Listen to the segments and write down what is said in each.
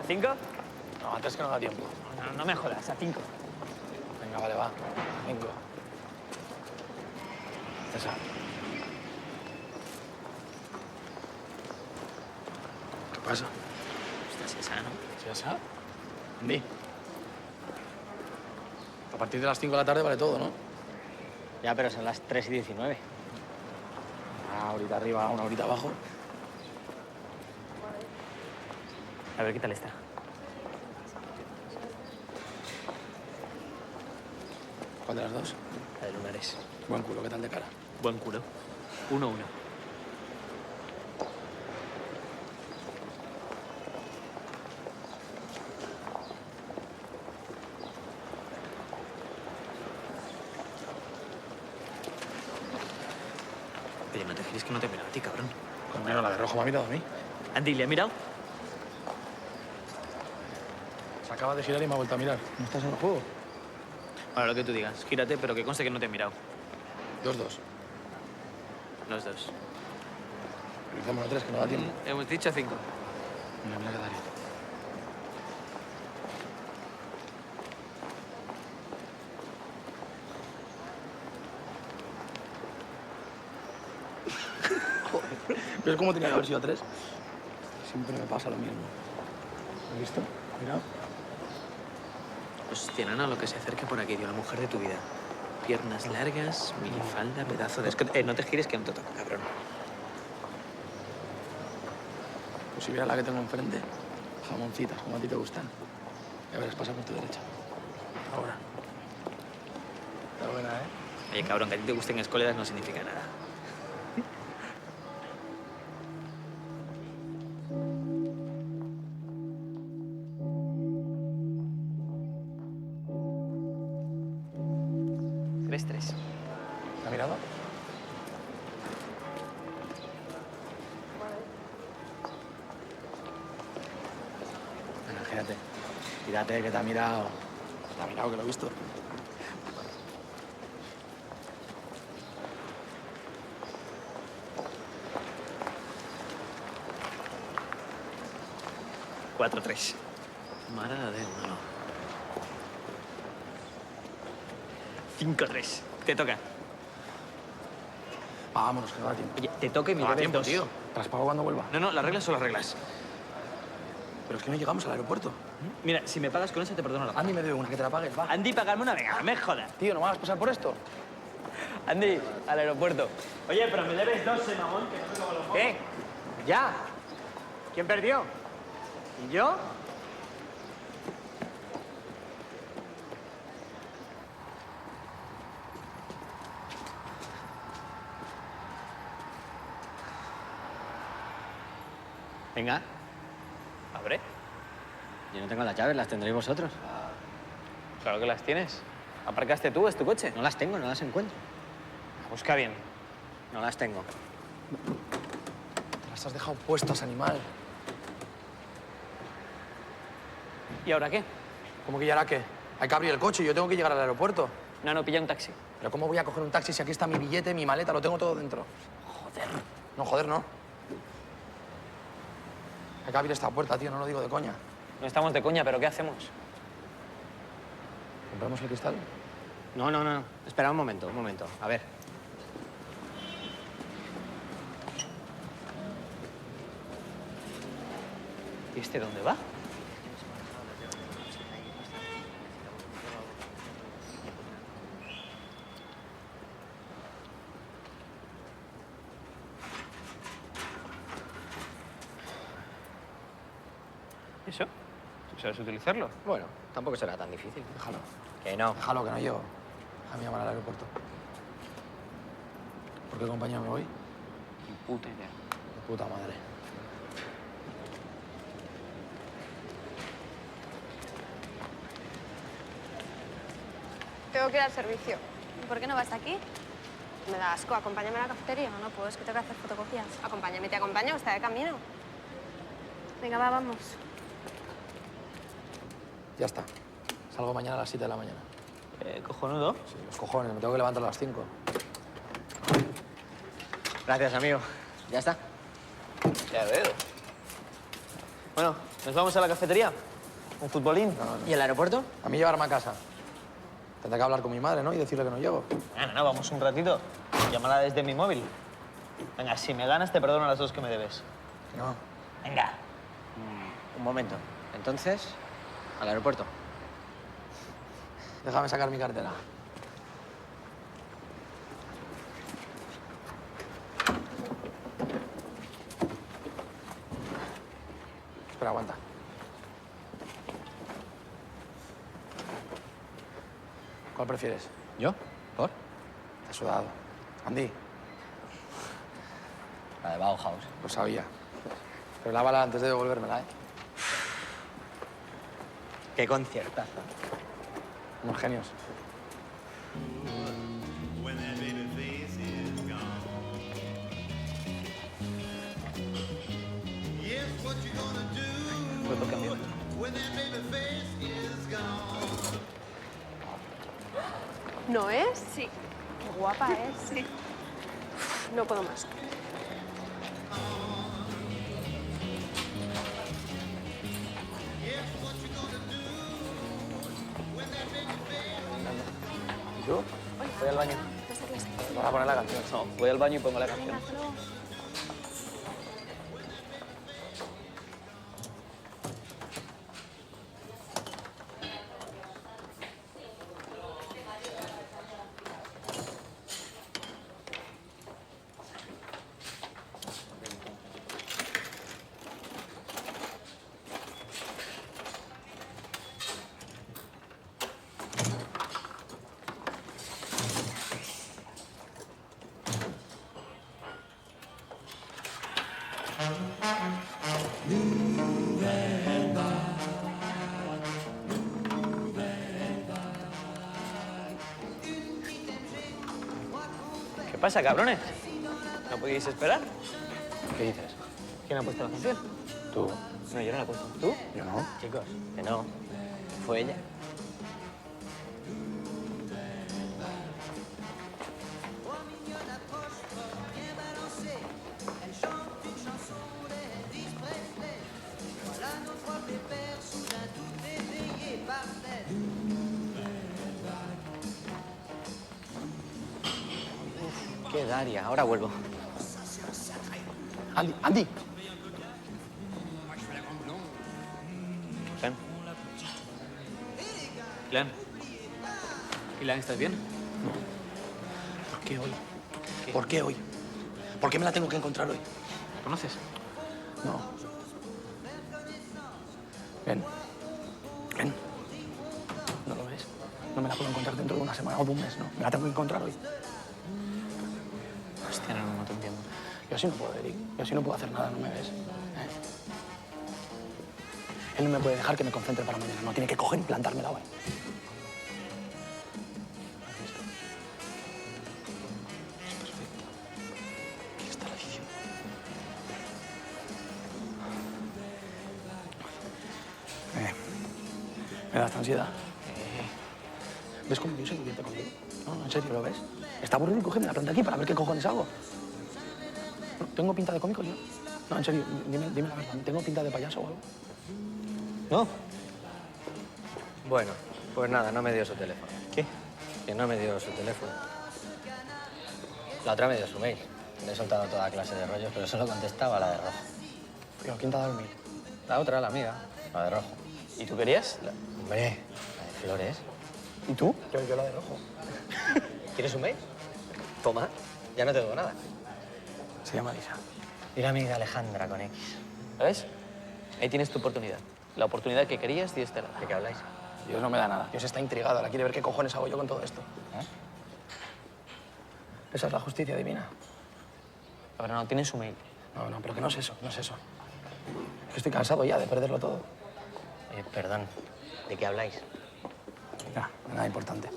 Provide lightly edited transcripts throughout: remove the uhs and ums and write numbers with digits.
5? No, antes que no da tiempo. No me jodas, a 5. Venga, vale, va. 5. Esa. ¿Qué pasa? Ostras, esa, ¿no? ¿Sí, esa? Andy. A partir de las 5 de la tarde vale todo, ¿no? Ya, pero son las 3:19. Una horita arriba, una horita abajo. A ver, ¿qué tal está? ¿Cuál de las dos? La de lunares. Buen culo, ¿qué tal de cara? Buen culo. 1-1. Oye, no te gires que no te he mirado a ti, cabrón. Coño, la de rojo me ha mirado a mí. Andy, ¿le ha mirado? Se acaba de girar y me ha vuelto a mirar. ¿No estás en el juego? Bueno, lo que tú digas. Gírate, pero que conste que no te he mirado. 2-2. Los dos. Realizamos a 3, que no da tiempo. Hemos dicho 5. Mira, mira qué daría. ¿Ves cómo tenía que haber sido a 3? Siempre me pasa lo mismo. ¿Has visto? Mira. Hostia, nana, lo que se acerque por aquí, tío. La mujer de tu vida. Piernas largas, minifalda, pedazo de escote. No te gires que no te toca, cabrón. Pues si vieras la que tengo enfrente, jamoncitas, como a ti te gustan. Ya verás, pasa por tu derecha. Ahora. Está buena, ¿eh? Oye, cabrón, que a ti te gusten escoleras no significa nada. Tres. ¿Te ha mirado? Venga, gírate. Gírate, que te ha mirado. Te ha mirado, que lo he visto. Cuatro, tres. Mare de Déu, no. 5-3. Te toca. Vámonos, que no da tiempo. Oye, te toca y me No da debes tiempo, 2. tío. Te las pago cuando vuelva. No, las reglas son las reglas. Pero es que no llegamos al aeropuerto. Mira, si me pagas con esa, te perdono la Andy me debe una, que te la pagues, va. Andy, pagarme una venga, no me jodas. Tío, ¿no me vas a pasar por esto? Andy, al aeropuerto. Oye, pero me debes 2, mamón, que no me lo los ¿Qué? ¿Ya? ¿Quién perdió? ¿Y yo? Venga, abre. Yo no tengo las llaves, las tendréis vosotros. Claro que las tienes. ¿Aparcaste tú? ¿Es tu coche? No las tengo, no las encuentro. Busca bien. No las tengo. Te las has dejado puestas, animal. ¿Y ahora qué? ¿Cómo que ya hará qué? Hay que abrir el coche y yo tengo que llegar al aeropuerto. No, pilla un taxi. ¿Pero cómo voy a coger un taxi si aquí está mi billete, mi maleta, lo tengo todo dentro? Joder. No, joder, no. Hay que abrir esta puerta, tío, no lo digo de coña. No estamos de coña, pero ¿qué hacemos? ¿Compramos el cristal? No. Espera un momento. A ver. ¿Y este dónde va? ¿Eso? ¿Tú sabes utilizarlo? Bueno, tampoco será tan difícil. Déjalo. Que no. Déjalo, que no llego. Déjame llamar al aeropuerto. ¿Por qué compañía me voy? Ni puta idea. De puta madre. Tengo que ir al servicio. ¿Por qué no vas aquí? Me da asco. Acompáñame a la cafetería. No puedo, es que tengo que hacer fotocopias. Acompáñame, te acompaño, está de camino. Venga, vamos. Ya está. Salgo mañana a las 7 de la mañana. Cojonudo. Sí, los cojones, me tengo que levantar a las 5. Gracias, amigo. ¿Ya está? Ya veo. Bueno, ¿Nos vamos a la cafetería? ¿Un futbolín? ¿Y el aeropuerto? A mí llevarme a casa. Tendré que hablar con mi madre, ¿no? Y decirle que no llego. No, vamos un ratito. Llámala desde mi móvil. Venga, si me ganas, te perdono las 2 que me debes. No. Venga. Un momento. Entonces, al aeropuerto. Déjame sacar mi cartera. Espera, aguanta. ¿Cuál prefieres? ¿Yo? ¿Por? Te has sudado. Andy, La de Bauhaus. lo sabía. Pero lávala antes de devolvérmela, ¿eh? Qué conciertazo. Unos genios. Voy por cambio. ¿No es? Sí. Qué guapa es. Sí. No puedo más. ¿Y tú? Voy al baño. Vas a poner la canción. No, voy al baño y pongo la canción. Venga, hasta luego. ¿Qué pasa, cabrones? ¿No podíais esperar? ¿Qué dices? ¿Quién ha puesto la canción? Tú. No, yo no la he puesto. ¿Tú? Yo no. Chicos, que no. Fue ella. Qué Daria, ahora vuelvo. Andy, Andy. Clan. Clan. Clan, ¿estás bien? ¿Por qué hoy? ¿Qué? ¿Por qué hoy? ¿Por qué me la tengo que encontrar hoy? ¿La conoces? No. Ven. Ven. ¿No lo ves? No me la puedo encontrar dentro de una semana o de un mes, ¿no? Me la tengo que encontrar hoy. Hostia, no te entiendo. Yo así no puedo, Eric. Yo así no puedo hacer nada, ¿no me ves? Él no me puede dejar que me concentre para mañana. No, tiene que coger y plantármela hoy. ¿Qué estará diciendo? Me da esta ansiedad. ¿Ves cómo yo se divierte conmigo? No, en serio, ¿lo ves? Está aburrido y coge, me la planta aquí para ver qué cojones hago. No, ¿tengo pinta de cómico yo? No, en serio, dime la verdad. ¿Tengo pinta de payaso o algo? ¿No? Bueno, pues nada, no me dio su teléfono. ¿Qué? Que no me dio su teléfono. La otra me dio su mail. Le he soltado toda clase de rollos, pero solo contestaba la de rojo. Pero ¿quién te ha dado el mail? La otra, la amiga, la de rojo. ¿Y tú querías? Hombre, la de flores. ¿Y tú? Yo la de rojo. ¿Quieres un mail? Toma, ya no te digo nada. Se llama Lisa. Y la amiga Alejandra con X. ¿Ves? Ahí tienes tu oportunidad. La oportunidad que querías y esta ¿De qué habláis? Dios no me da nada. Dios está intrigado. Ahora quiere ver qué cojones hago yo con todo esto. Esa es la justicia divina. Pero no, tienes su mail. No, pero que no es eso, no es eso. Es que estoy cansado ya de perderlo todo. Perdón, ¿de qué habláis? Ya, nada importante.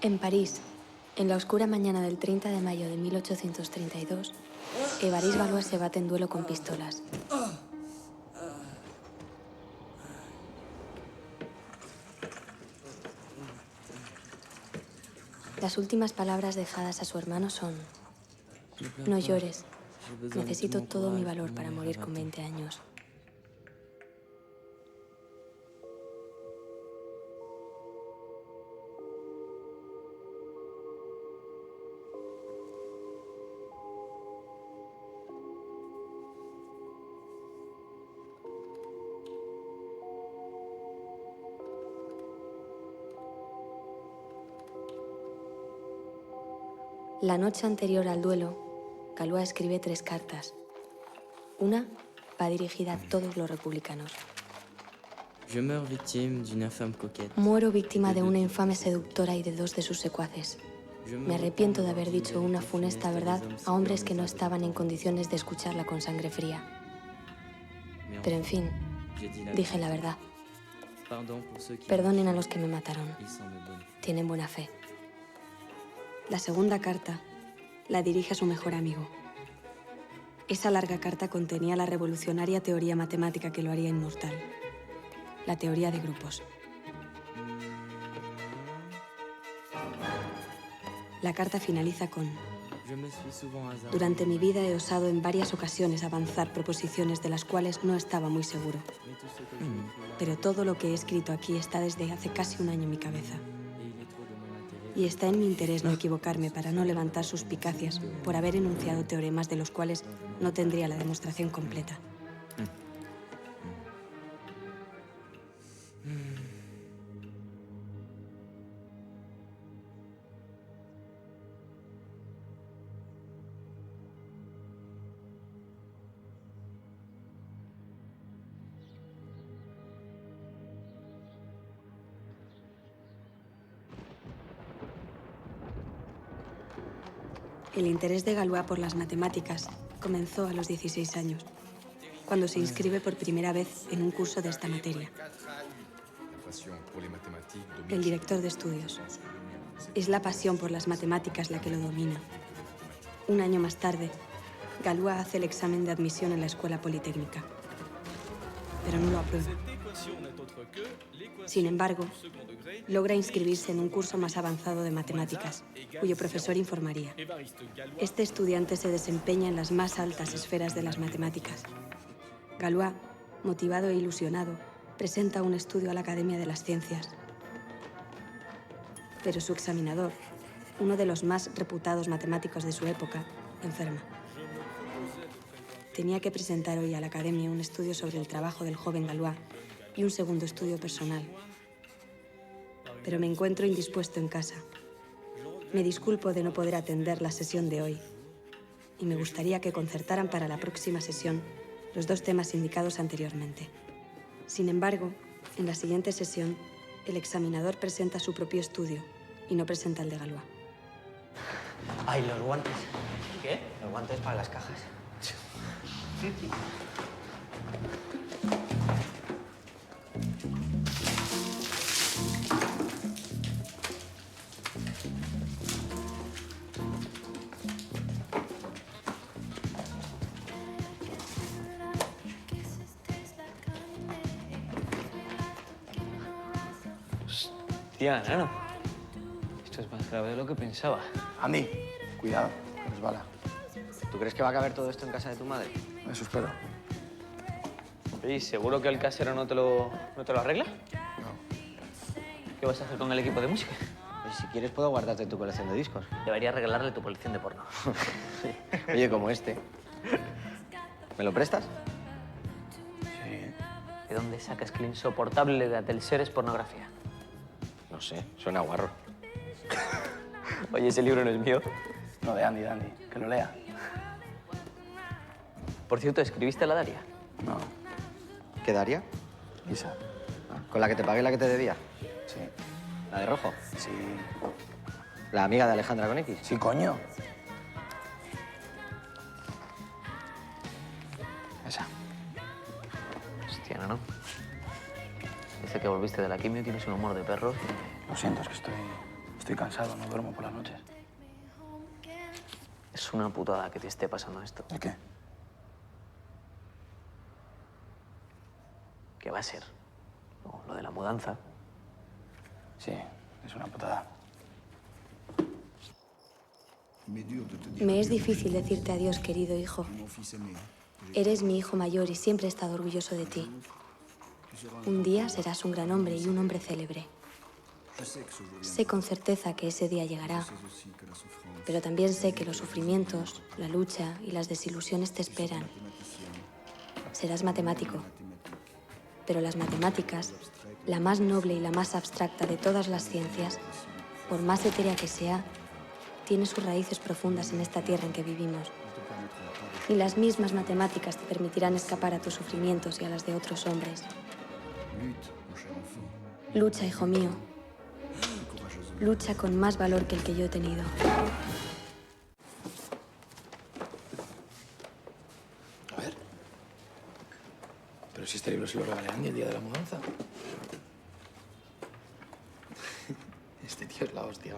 En París, en la oscura mañana del 30 de mayo de 1832, Évariste Galois se bate en duelo con pistolas. Las últimas palabras dejadas a su hermano son: no llores. Necesito todo mi valor para morir con 20 años. La noche anterior al duelo, Galois escribe 3 cartas. Una va dirigida a todos los republicanos. Muero víctima de una infame seductora y de 2 de sus secuaces. Me arrepiento de haber dicho una funesta verdad a hombres que no estaban en condiciones de escucharla con sangre fría. Pero en fin, dije la verdad. Perdonen a los que me mataron. Tienen buena fe. La segunda carta la dirige a su mejor amigo. Esa larga carta contenía la revolucionaria teoría matemática que lo haría inmortal. La teoría de grupos. La carta finaliza con: durante mi vida he osado en varias ocasiones avanzar proposiciones de las cuales no estaba muy seguro. Pero todo lo que he escrito aquí está desde hace casi un año en mi cabeza. Y está en mi interés no equivocarme para no levantar suspicacias por haber enunciado teoremas de los cuales no tendría la demostración completa. El interés de Galois por las matemáticas comenzó a los 16 años, cuando se inscribe por primera vez en un curso de esta materia. El director de estudios. Es la pasión por las matemáticas la que lo domina. Un año más tarde, Galois hace el examen de admisión en la escuela politécnica, pero no lo aprueba. Sin embargo, logra inscribirse en un curso más avanzado de matemáticas, cuyo profesor informaría. Este estudiante se desempeña en las más altas esferas de las matemáticas. Galois, motivado e ilusionado, presenta un estudio a la Academia de las Ciencias. Pero su examinador, uno de los más reputados matemáticos de su época, enferma. Tenía que presentar hoy a la Academia un estudio sobre el trabajo del joven Galois y un segundo estudio personal. Pero me encuentro indispuesto en casa. Me disculpo de no poder atender la sesión de hoy. Y me gustaría que concertaran para la próxima sesión los 2 temas indicados anteriormente. Sin embargo, en la siguiente sesión, el examinador presenta su propio estudio y no presenta el de Galois. Ay, los guantes. ¿Qué? Los guantes para las cajas. Hostia, nano. Esto es más grave de lo que pensaba. Andy, cuidado, que resbala. ¿Tú crees que va a caber todo esto en casa de tu madre? Eso espero. Oye, ¿seguro que el casero no te lo arregla? No. ¿Qué vas a hacer con el equipo de música? Pues si quieres puedo guardarte tu colección de discos. Deberías regalarle tu colección de porno. Oye, como este. ¿Me lo prestas? Sí. ¿De dónde sacas que el insoportable de Atelser es pornografía? No sé, suena guarro. Oye, ese libro no es mío. No, de Andy, que lo lea. Por cierto, ¿escribiste a la Daria? No, ¿Qué daría? Lisa. ¿Con la que te pagué la que te debía? Sí. ¿La de rojo? Sí. ¿La amiga de Alejandra con X? Sí, coño. Esa. Hostia, no. Dice que volviste de la quimio y tienes un humor de perro. Lo siento, es que estoy cansado, no duermo por las noches. Es una putada que te esté pasando esto. ¿De qué? ¿Qué va a ser? Lo de la mudanza. Sí, es una putada. Me es difícil decirte adiós, querido hijo. Eres mi hijo mayor y siempre he estado orgulloso de ti. Un día serás un gran hombre y un hombre célebre. Sé con certeza que ese día llegará, pero también sé que los sufrimientos, la lucha y las desilusiones te esperan. Serás matemático, pero las matemáticas, la más noble y la más abstracta de todas las ciencias, por más etérea que sea, tiene sus raíces profundas en esta tierra en que vivimos. Y las mismas matemáticas te permitirán escapar a tus sufrimientos y a las de otros hombres. Lucha, hijo mío. Lucha con más valor que el que yo he tenido. A ver. Pero si este libro se lo regalé a Andy el día de la mudanza. Este tío es la hostia.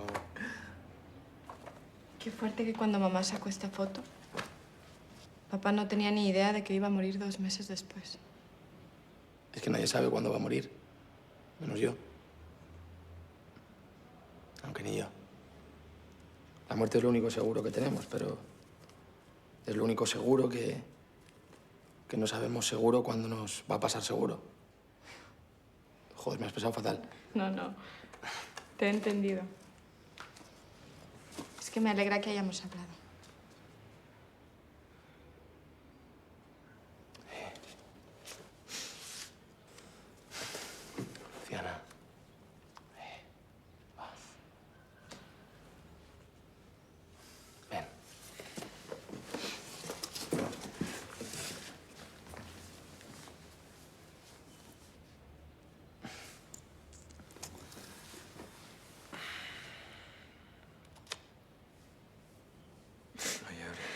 Qué fuerte que cuando mamá sacó esta foto, papá no tenía ni idea de que iba a morir 2 meses después. Es que nadie sabe cuándo va a morir. Menos yo. Aunque ni yo. La muerte es lo único seguro que tenemos, pero es lo único seguro que no sabemos seguro cuándo nos va a pasar seguro. Joder, me has pesado fatal. No. Te he entendido. Es que me alegra que hayamos hablado. Luciana. Va. Ven. No llores.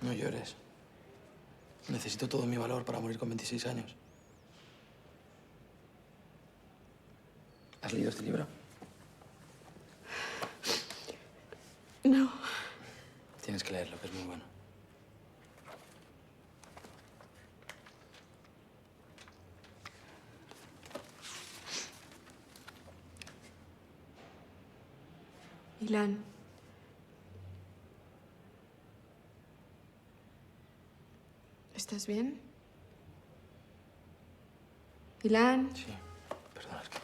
No llores. Necesito todo mi valor para morir con 26 años. ¿Has leído este libro? No. Tienes que leerlo, que es muy bueno. Ilan. ¿Estás bien? Ilan. Sí, perdona, es que...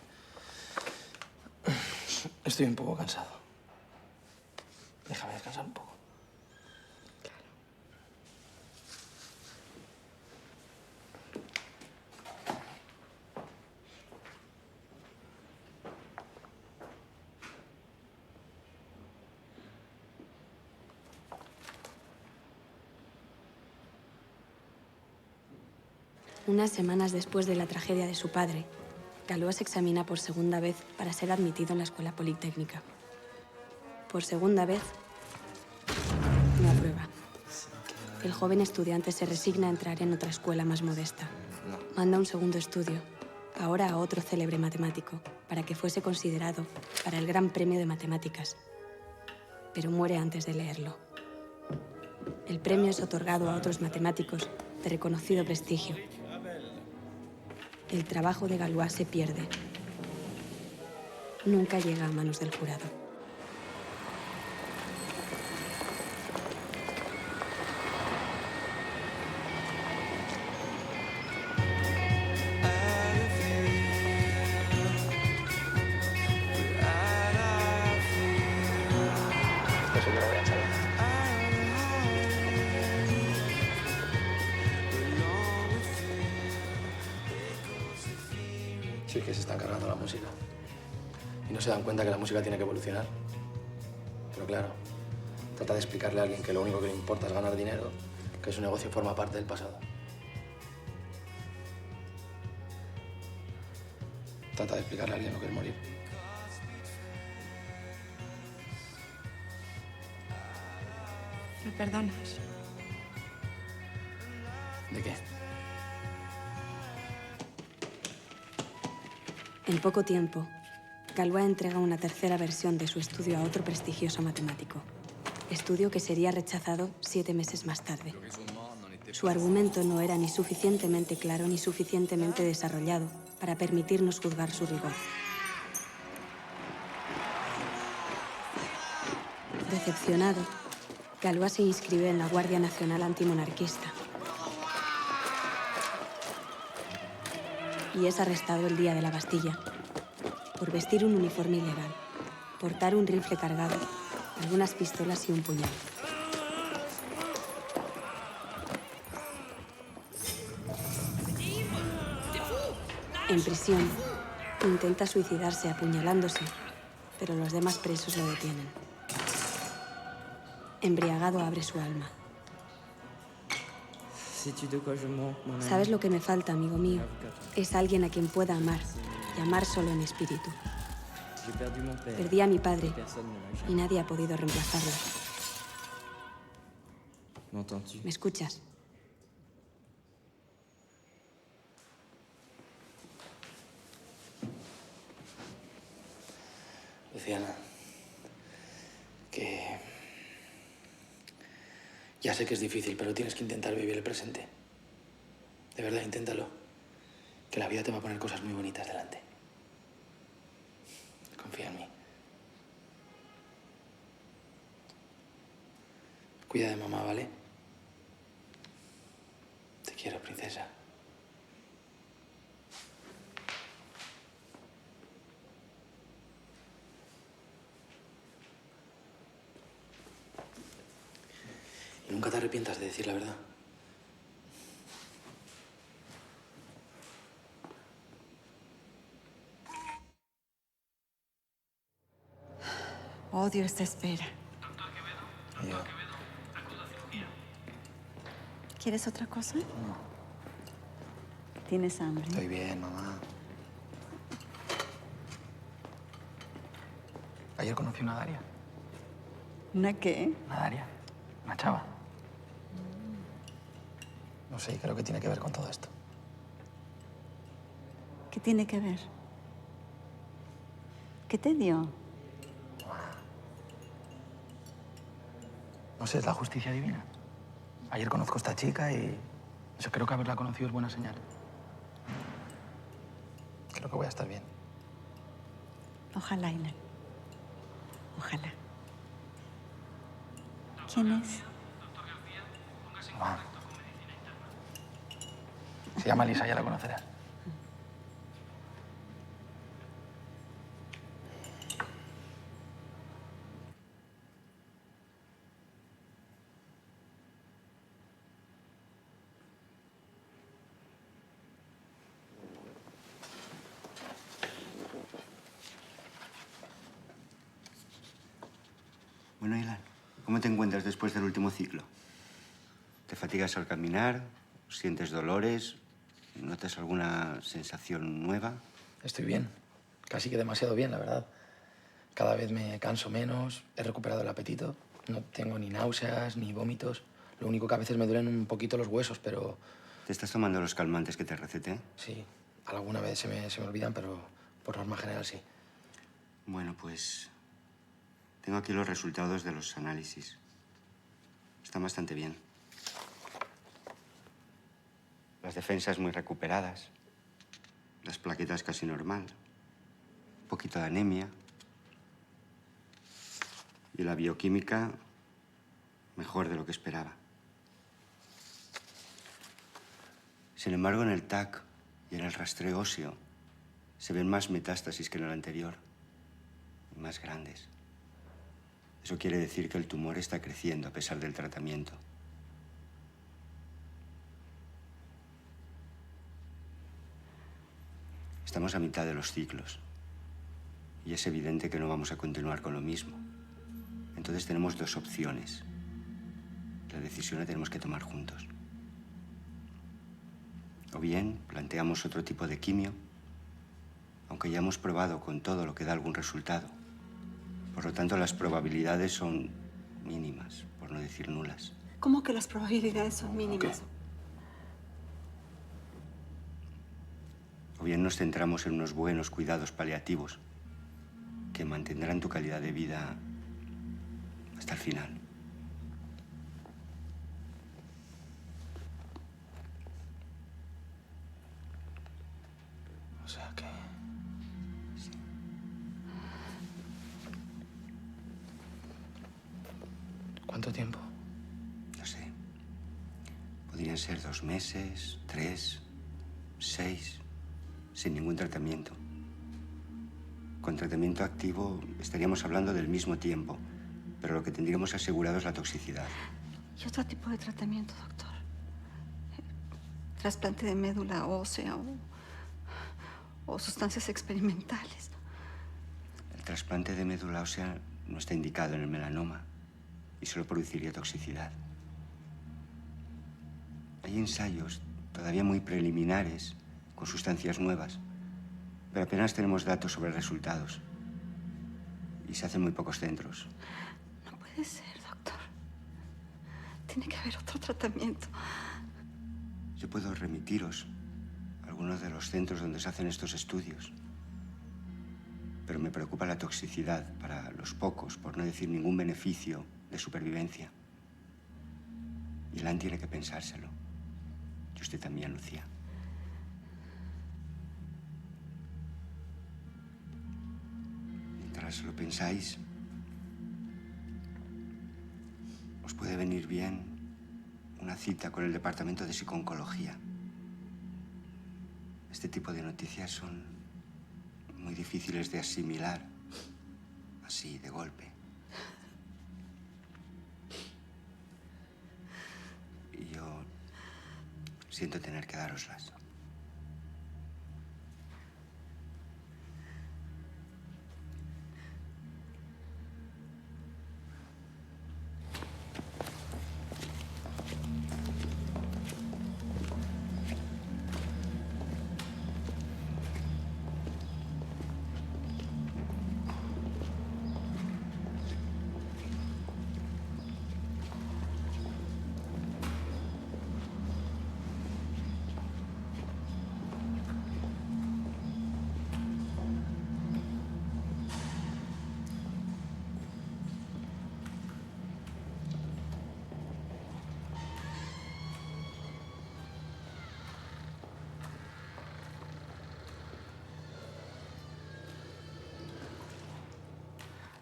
Estoy un poco cansado. Déjame descansar un poco. Unas semanas después de la tragedia de su padre, Galois se examina por segunda vez para ser admitido en la escuela politécnica. Por segunda vez, no aprueba. El joven estudiante se resigna a entrar en otra escuela más modesta. Manda un segundo estudio, ahora a otro célebre matemático, para que fuese considerado para el Gran Premio de Matemáticas. Pero muere antes de leerlo. El premio es otorgado a otros matemáticos de reconocido prestigio. El trabajo de Galois se pierde. Nunca llega a manos del jurado. Esto sí que lo voy a echar. Sí, es que se están cargando la música. Y no se dan cuenta que la música tiene que evolucionar. Pero claro, trata de explicarle a alguien que lo único que le importa es ganar dinero, que su negocio forma parte del pasado. Trata de explicarle a alguien lo que es morir. ¿Me perdonas? ¿De qué? En poco tiempo, Galois entrega una tercera versión de su estudio a otro prestigioso matemático. Estudio que sería rechazado 7 meses más tarde. Su argumento no era ni suficientemente claro ni suficientemente desarrollado para permitirnos juzgar su rigor. Decepcionado, Galois se inscribió en la Guardia Nacional Antimonarquista y es arrestado el día de la Bastilla por vestir un uniforme ilegal, portar un rifle cargado, algunas pistolas y un puñal. En prisión, intenta suicidarse apuñalándose, pero los demás presos lo detienen. Embriagado abre su alma. ¿Sabes lo que me falta, amigo mío? Es alguien a quien pueda amar y amar solo en espíritu. Perdí a mi padre y nadie ha podido reemplazarlo. ¿Me escuchas? Luciana, que ya sé que es difícil, pero tienes que intentar vivir el presente. De verdad, inténtalo. Que la vida te va a poner cosas muy bonitas delante. Confía en mí. Cuida de mamá, ¿vale? Te quiero, princesa. Y nunca te arrepientas de decir la verdad. Odio esta espera. Yo. ¿Quieres otra cosa? No. ¿Tienes hambre? Estoy bien, mamá. Ayer conocí una Daria. ¿Una qué? Una Daria. Una chava. No sé, creo que tiene que ver con todo esto. ¿Qué tiene que ver? ¿Qué te dio? No sé, es la justicia divina. Ayer conozco a esta chica y yo creo que haberla conocido es buena señal. Creo que voy a estar bien. Ojalá, Ilan. Ojalá. ¿Quién es? Mamá. Se llama Lisa, ya la conocerás. Bueno, Ilan, ¿cómo te encuentras después del último ciclo? ¿Te fatigas al caminar? ¿Sientes dolores? ¿Notas alguna sensación nueva? Estoy bien. Casi que demasiado bien, la verdad. Cada vez me canso menos, he recuperado el apetito. No tengo ni náuseas ni vómitos. Lo único que a veces me duelen un poquito los huesos, pero... ¿Te estás tomando los calmantes que te receté? Sí, alguna vez se me olvidan, pero por norma general sí. Bueno, pues... tengo aquí los resultados de los análisis. Están bastante bien. Las defensas muy recuperadas. Las plaquetas casi normal. Un poquito de anemia. Y la bioquímica mejor de lo que esperaba. Sin embargo, en el TAC y en el rastreo óseo se ven más metástasis que en el anterior. Y más grandes. Eso quiere decir que el tumor está creciendo a pesar del tratamiento. Estamos a mitad de los ciclos. Y es evidente que no vamos a continuar con lo mismo. Entonces tenemos dos opciones. La decisión la tenemos que tomar juntos. O bien planteamos otro tipo de quimio, aunque ya hemos probado con todo lo que da algún resultado. Por lo tanto, las probabilidades son mínimas, por no decir nulas. ¿Cómo que las probabilidades son mínimas? O bien nos centramos en unos buenos cuidados paliativos que mantendrán tu calidad de vida hasta el final. sea que... Sí. ¿Cuánto tiempo? No sé. Podrían ser 2 meses, 3, 6, sin ningún tratamiento. Con tratamiento activo estaríamos hablando del mismo tiempo, pero lo que tendríamos asegurado es la toxicidad. ¿Y otro tipo de tratamiento, doctor? Trasplante de médula ósea o sustancias experimentales. El trasplante de médula ósea no está indicado en el melanoma y solo produciría toxicidad. Hay ensayos todavía muy preliminares con sustancias nuevas, pero apenas tenemos datos sobre resultados y se hacen muy pocos centros. No puede ser, doctor. Tiene que haber otro tratamiento. Yo puedo remitiros a algunos de los centros donde se hacen estos estudios, pero me preocupa la toxicidad para los pocos, por no decir ningún beneficio de supervivencia. Y Ilan tiene que pensárselo. Y usted también, Lucía. Mientras lo pensáis, os puede venir bien una cita con el departamento de psico-oncología. Este tipo de noticias son muy difíciles de asimilar así, de golpe. Y yo siento tener que dároslas.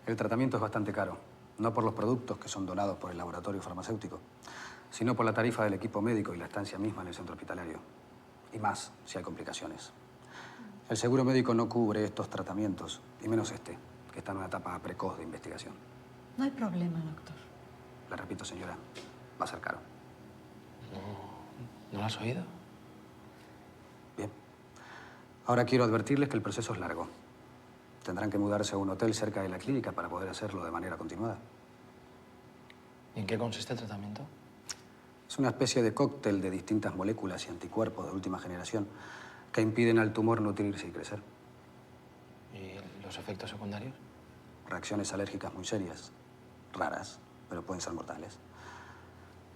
El tratamiento es bastante caro, no por los productos que son donados por el laboratorio farmacéutico, sino por la tarifa del equipo médico y la estancia misma en el centro hospitalario. Y más si hay complicaciones. El seguro médico no cubre estos tratamientos, y menos este, que está en una etapa precoz de investigación. No hay problema, doctor. Le repito, señora, va a ser caro. ¿No lo has oído? Bien. Ahora quiero advertirles que el proceso es largo. Tendrán que mudarse a un hotel cerca de la clínica para poder hacerlo de manera continuada. ¿Y en qué consiste el tratamiento? Es una especie de cóctel de distintas moléculas y anticuerpos de última generación que impiden al tumor nutrirse y crecer. ¿Y los efectos secundarios? Reacciones alérgicas muy serias, raras, pero pueden ser mortales.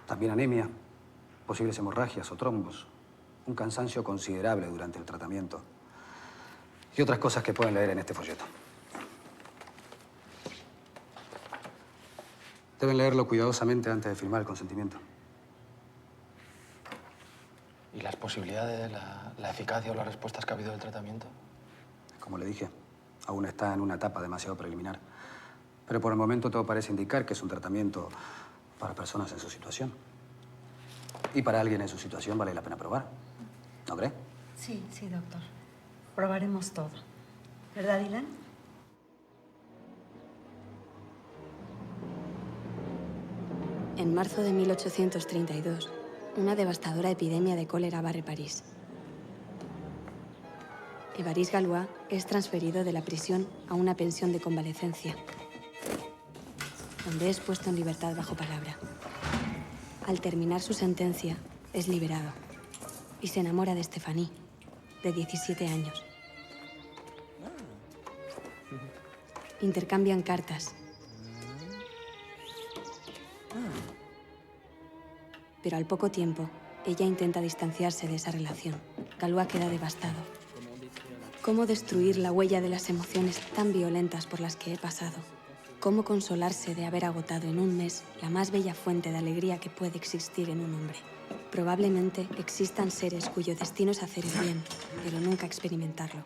También anemia, posibles hemorragias o trombos, un cansancio considerable durante el tratamiento y otras cosas que pueden leer en este folleto. Deben leerlo cuidadosamente antes de firmar el consentimiento. ¿Y las posibilidades, la eficacia o las respuestas que ha habido del tratamiento? Como le dije, aún está en una etapa demasiado preliminar. Pero por el momento todo parece indicar que es un tratamiento para personas en su situación. Y para alguien en su situación vale la pena probar. ¿No cree? Sí, sí, doctor. Probaremos todo. ¿Verdad, Ilan? En marzo de 1832, una devastadora epidemia de cólera barre París. Évariste Galois es transferido de la prisión a una pensión de convalecencia, donde es puesto en libertad bajo palabra. Al terminar su sentencia, es liberado y se enamora de Stéphanie, de 17 años. Intercambian cartas. Pero al poco tiempo, ella intenta distanciarse de esa relación. Galois queda devastado. ¿Cómo destruir la huella de las emociones tan violentas por las que he pasado? ¿Cómo consolarse de haber agotado en un mes la más bella fuente de alegría que puede existir en un hombre? Probablemente existan seres cuyo destino es hacer el bien, pero nunca experimentarlo.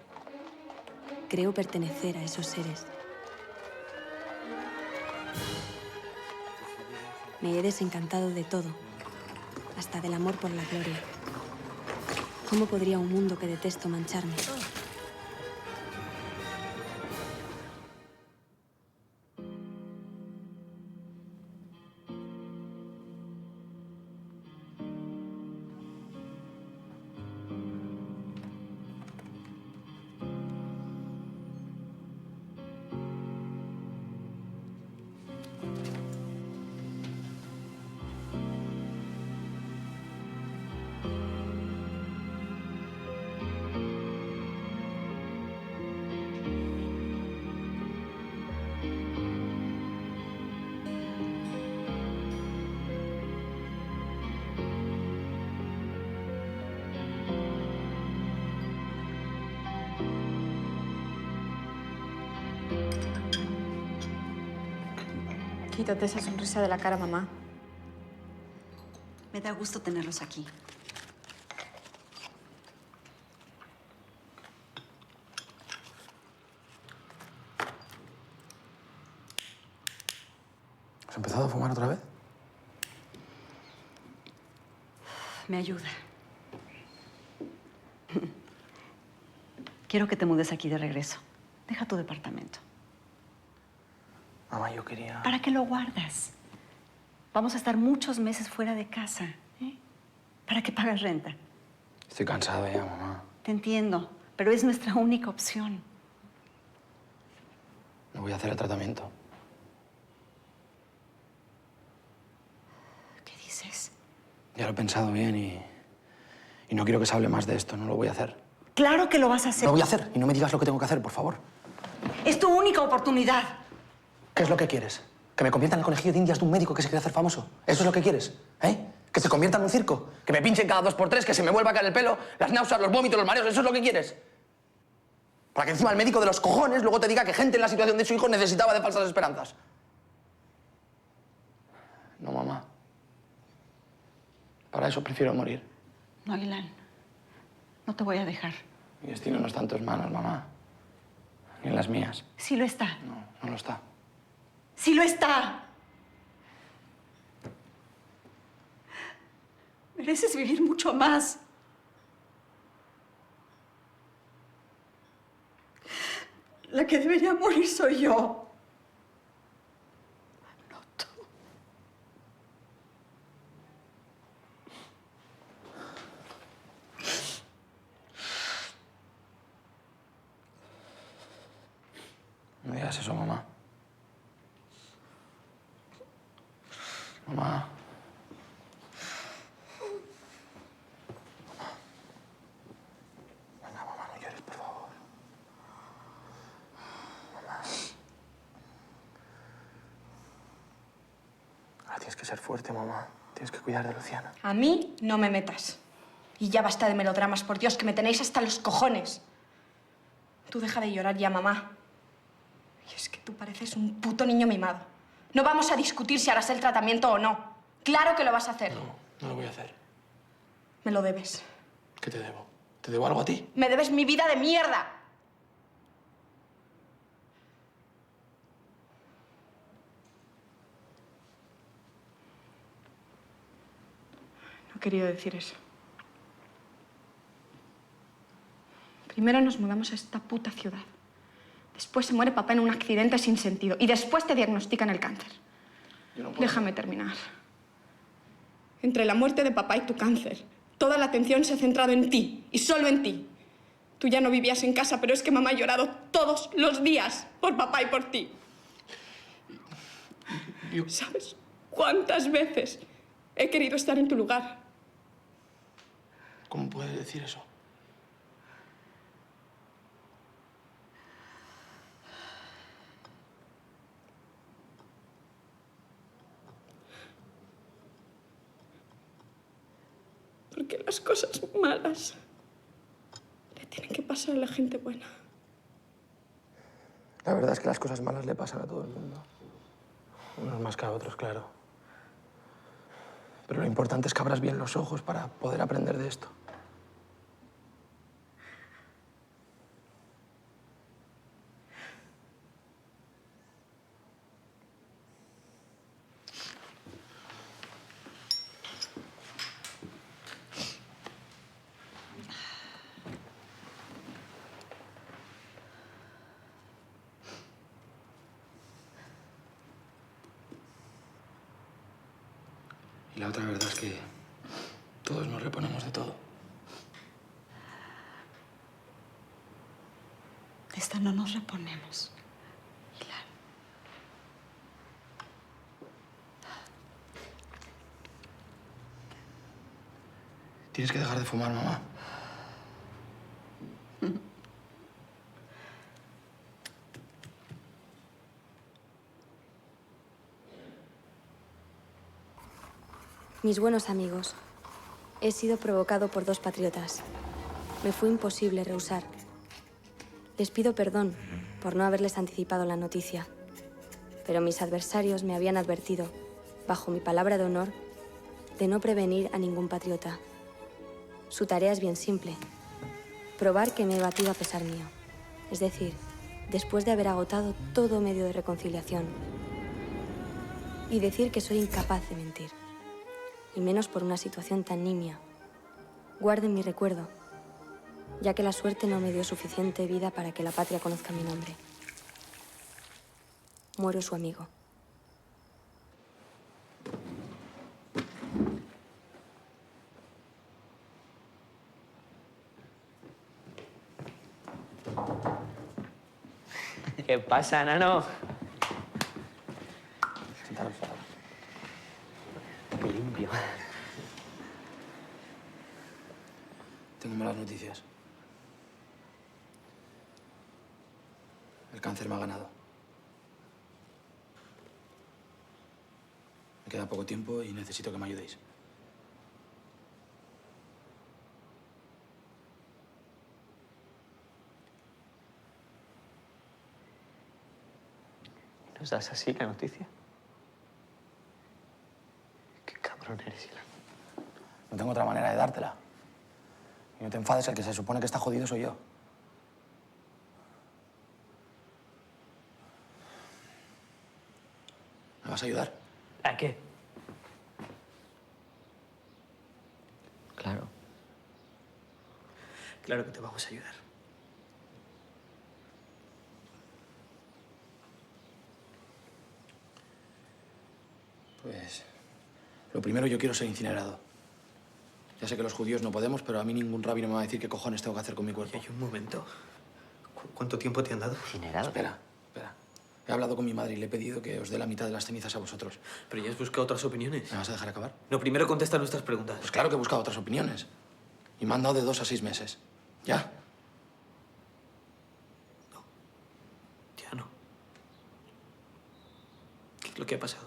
Creo pertenecer a esos seres. Me he desencantado de todo, hasta del amor por la gloria. ¿Cómo podría un mundo que detesto mancharme? Quítate esa sonrisa de la cara, mamá. Me da gusto tenerlos aquí. ¿Has empezado a fumar otra vez? Me ayuda. Quiero que te mudes aquí de regreso. Deja tu departamento. Mamá, yo quería... ¿Para qué lo guardas? Vamos a estar muchos meses fuera de casa, ¿eh? ¿Para qué pagas renta? Estoy cansado ya, mamá. Te entiendo, pero es nuestra única opción. No voy a hacer el tratamiento. ¿Qué dices? Ya lo he pensado bien y no quiero que se hable más de esto. No lo voy a hacer. ¡Claro que lo vas a hacer! Lo voy a hacer y no me digas lo que tengo que hacer, por favor. ¡Es tu única oportunidad! ¿Qué es lo que quieres? ¿Que me convierta en el conejillo de indias de un médico que se quiere hacer famoso? ¿Eso es lo que quieres? ¿Eh? ¿Que se convierta en un circo? ¿Que me pinchen cada 2 por 3? ¿Que se me vuelva a caer el pelo? ¿Las náuseas, los vómitos, los mareos? ¿Eso es lo que quieres? Para que encima el médico de los cojones luego te diga que gente en la situación de su hijo necesitaba de falsas esperanzas. No, mamá. Para eso prefiero morir. No, Ilan. No te voy a dejar. Mi destino no está en tus manos, mamá. Ni en las mías. Sí lo está. No, no lo está. ¡Sí lo está! Mereces vivir mucho más. La que debería morir soy yo. No tú. No digas eso, mamá. Mamá. Venga, mamá, no llores, por favor. Mamá. Ahora tienes que ser fuerte, mamá. Tienes que cuidar de Luciana. A mí no me metas. Y ya basta de melodramas, por Dios, que me tenéis hasta los cojones. Tú deja de llorar ya, mamá. Y es que tú pareces un puto niño mimado. No vamos a discutir si harás el tratamiento o no. Claro que lo vas a hacer. No, no lo voy a hacer. Me lo debes. ¿Qué te debo? ¿Te debo algo a ti? Me debes mi vida de mierda. No he querido decir eso. Primero nos mudamos a esta puta ciudad. Después se muere papá en un accidente sin sentido. Y después te diagnostican el cáncer. Yo no puedo. Déjame terminar. Entre la muerte de papá y tu cáncer, toda la atención se ha centrado en ti, y solo en ti. Tú ya no vivías en casa, pero es que mamá ha llorado todos los días por papá y por ti. ¿Sabes cuántas veces he querido estar en tu lugar? ¿Cómo puedes decir eso? Porque las cosas malas le tienen que pasar a la gente buena. La verdad es que las cosas malas le pasan a todo el mundo. Unos más que a otros, claro. Pero lo importante es que abras bien los ojos para poder aprender de esto. Y la otra verdad es que todos nos reponemos de todo. De esta no nos reponemos, Ilan. Tienes que dejar de fumar, mamá. Mis buenos amigos, he sido provocado por 2 patriotas. Me fue imposible rehusar. Les pido perdón por no haberles anticipado la noticia, pero mis adversarios me habían advertido, bajo mi palabra de honor, de no prevenir a ningún patriota. Su tarea es bien simple: probar que me he batido a pesar mío. Es decir, después de haber agotado todo medio de reconciliación. Y decir que soy incapaz de mentir. Y menos por una situación tan nimia. Guarden mi recuerdo, ya que la suerte no me dio suficiente vida para que la patria conozca mi nombre. Muero su amigo. ¿Qué pasa, nano? Sentaros, por favor. Qué limpio. Tengo malas noticias. El cáncer me ha ganado. Me queda poco tiempo y necesito que me ayudéis. ¿Nos das así la noticia? Qué cabrón eres, Ilan. No tengo otra manera de dártela. Y no te enfades, el que se supone que está jodido soy yo. ¿Me vas a ayudar? ¿A qué? Claro. Claro que te vamos a ayudar. Pues... lo primero, yo quiero ser incinerado. Ya sé que los judíos no podemos, pero a mí ningún rabino me va a decir qué cojones tengo que hacer con mi cuerpo. Oye, un momento. ¿Cuánto tiempo te han dado? ¿Incinerado? Espera. He hablado con mi madre y le he pedido que os dé la mitad de las cenizas a vosotros. ¿Pero ya has buscado otras opiniones? ¿Me vas a dejar acabar? No, primero contesta nuestras preguntas. Pues claro que he buscado otras opiniones. Y me han dado de 2 a 6 meses. ¿Ya? Ya no. ¿Qué es lo que ha pasado?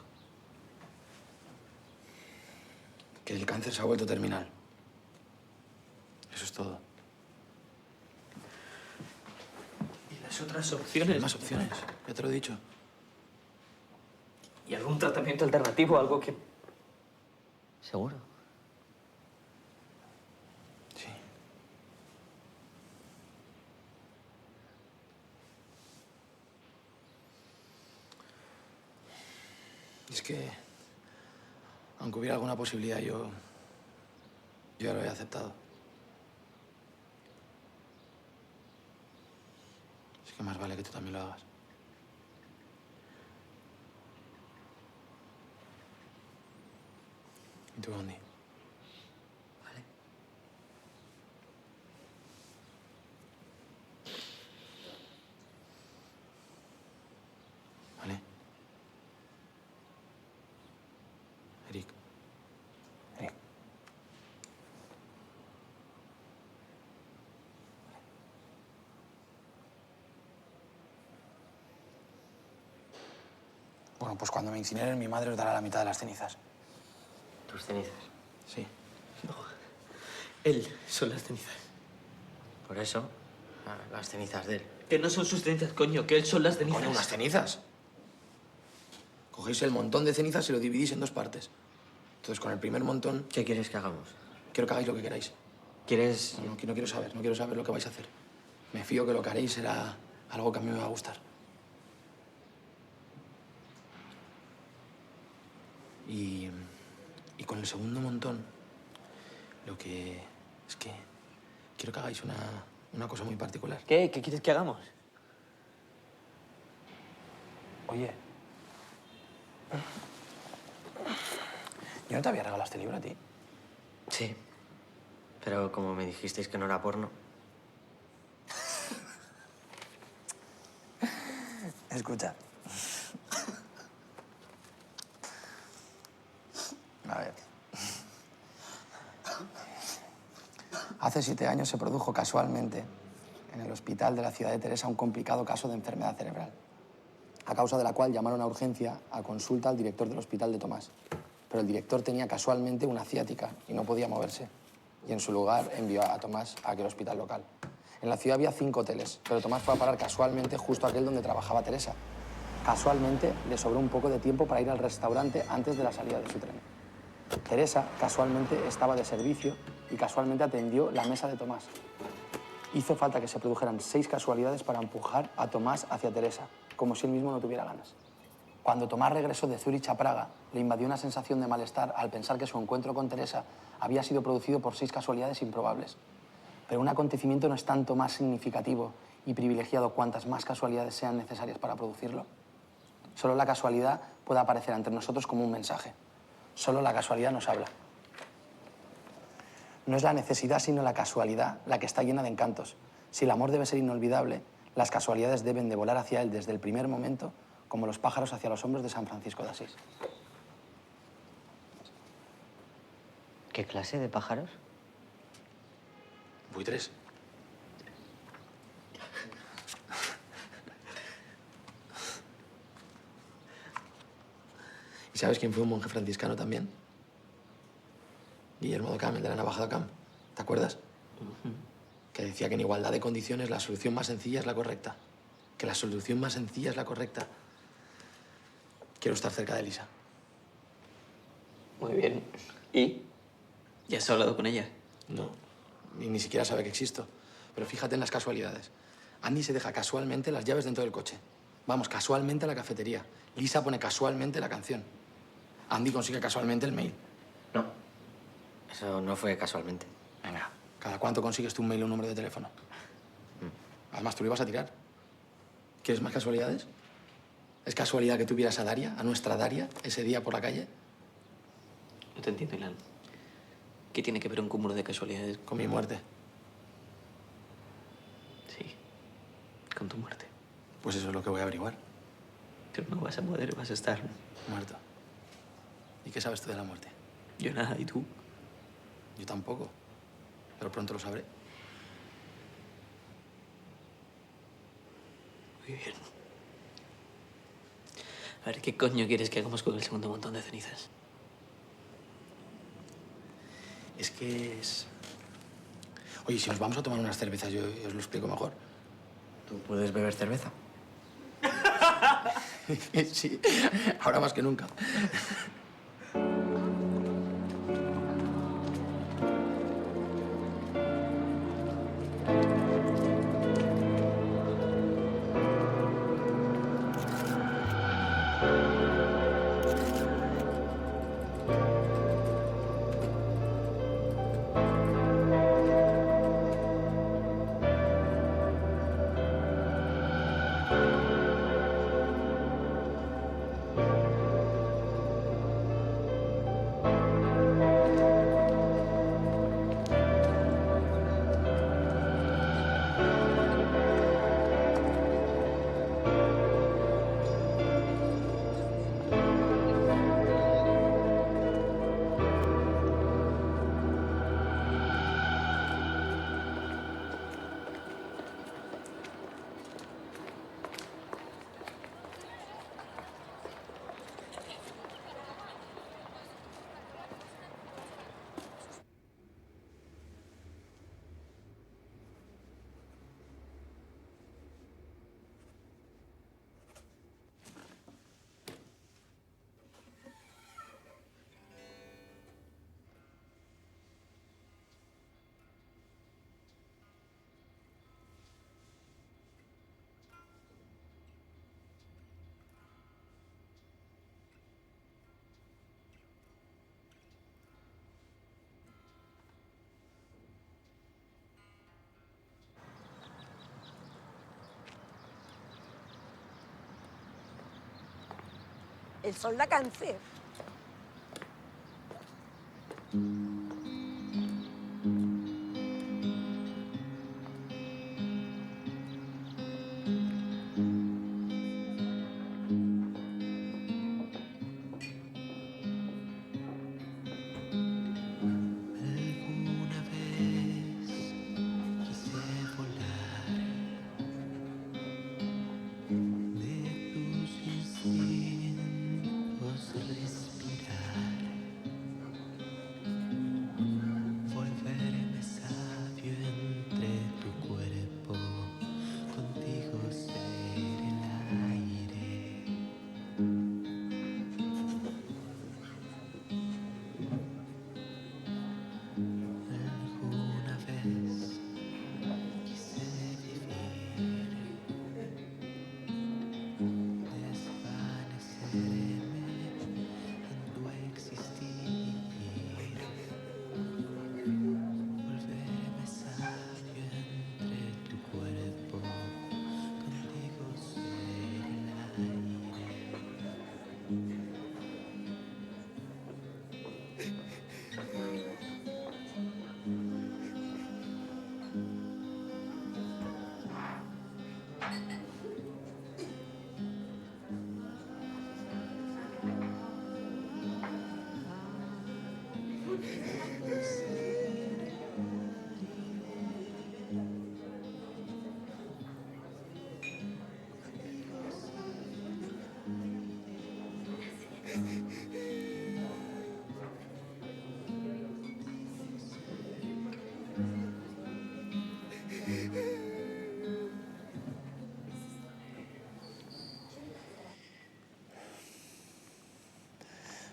Que el cáncer se ha vuelto terminal. Eso es todo. ¿Y las otras opciones? Hay más opciones, ya te lo he dicho. ¿Y algún tratamiento alternativo? Algo que... ¿Seguro? Sí. Es que, aunque hubiera alguna posibilidad, yo ya lo he aceptado. Es que más vale que tú también lo hagas. ¿Y tú, Andy? Vale. ¿Vale? Eric. Eric. Bueno, pues cuando me incineren, mi madre os dará la mitad de las cenizas. ¿Tus cenizas? Sí. No. Él son las cenizas. Por eso, las cenizas de él. Que no son sus cenizas, coño. Que él son las cenizas. Coño, unas cenizas. Cogéis el montón de cenizas y lo dividís en 2 partes. Entonces, con el primer montón... ¿Qué quieres que hagamos? Quiero que hagáis lo que queráis. ¿Quieres...? No quiero saber, no quiero saber lo que vais a hacer. Me fío que lo que haréis será algo que a mí me va a gustar. Y con el segundo montón, lo que... es que quiero que hagáis una cosa muy particular. ¿Qué? ¿Qué quieres que hagamos? Oye, ¿yo no te había regalado este libro a ti? Sí. Pero como me dijisteis que no era porno... Escucha. A ver. Hace 7 años se produjo casualmente en el hospital de la ciudad de Teresa un complicado caso de enfermedad cerebral, a causa de la cual llamaron a urgencia a consulta al director del hospital de Tomás. Pero el director tenía casualmente una ciática y no podía moverse. Y en su lugar envió a Tomás a aquel hospital local. En la ciudad había 5 hoteles, pero Tomás fue a parar casualmente justo a aquel donde trabajaba Teresa. Casualmente le sobró un poco de tiempo para ir al restaurante antes de la salida de su tren. Teresa casualmente estaba de servicio y casualmente atendió la mesa de Tomás. Hizo falta que se produjeran 6 casualidades para empujar a Tomás hacia Teresa, como si él mismo no tuviera ganas. Cuando Tomás regresó de Zúrich a Praga, le invadió una sensación de malestar al pensar que su encuentro con Teresa había sido producido por 6 casualidades improbables. Pero un acontecimiento no es tanto más significativo y privilegiado cuantas más casualidades sean necesarias para producirlo. Solo la casualidad puede aparecer ante nosotros como un mensaje. Solo la casualidad nos habla. No es la necesidad, sino la casualidad la que está llena de encantos. Si el amor debe ser inolvidable, las casualidades deben de volar hacia él desde el primer momento, como los pájaros hacia los hombros de San Francisco de Asís. ¿Qué clase de pájaros? Buitres. ¿Y sabes quién fue un monje franciscano también? Guillermo de Ockham, el de la navaja de Ockham. ¿Te acuerdas? Que decía que en igualdad de condiciones la solución más sencilla es la correcta. Que la solución más sencilla es la correcta. Quiero estar cerca de Elisa. Muy bien. ¿Y? ¿Ya has hablado con ella? No, ni siquiera sabe que existo. Pero fíjate en las casualidades. Andy se deja casualmente las llaves dentro del coche. Vamos casualmente a la cafetería. Lisa pone casualmente la canción. Andy consigue casualmente el mail. No. Eso no fue casualmente. Venga, ¿cada cuánto consigues tú un mail o un número de teléfono? Además, tú lo ibas a tirar. ¿Quieres más casualidades? ¿Es casualidad que tuvieras a Daria, a nuestra Daria, ese día por la calle? No te entiendo, Ilan. ¿Qué tiene que ver un cúmulo de casualidades? Con mi muerte. Sí, con tu muerte. Pues eso es lo que voy a averiguar. Pero no vas a poder, vas a estar Muerto. ¿Y qué sabes tú de la muerte? yo nada, ¿y tú? Yo tampoco. Pero pronto lo sabré. Muy bien. A ver, ¿qué coño quieres que hagamos con el segundo montón de cenizas? Es que es... Oye, si nos vamos a tomar unas cervezas, yo os lo explico mejor. ¿Tú puedes beber cerveza? Sí, ahora más que nunca. El sol da cáncer.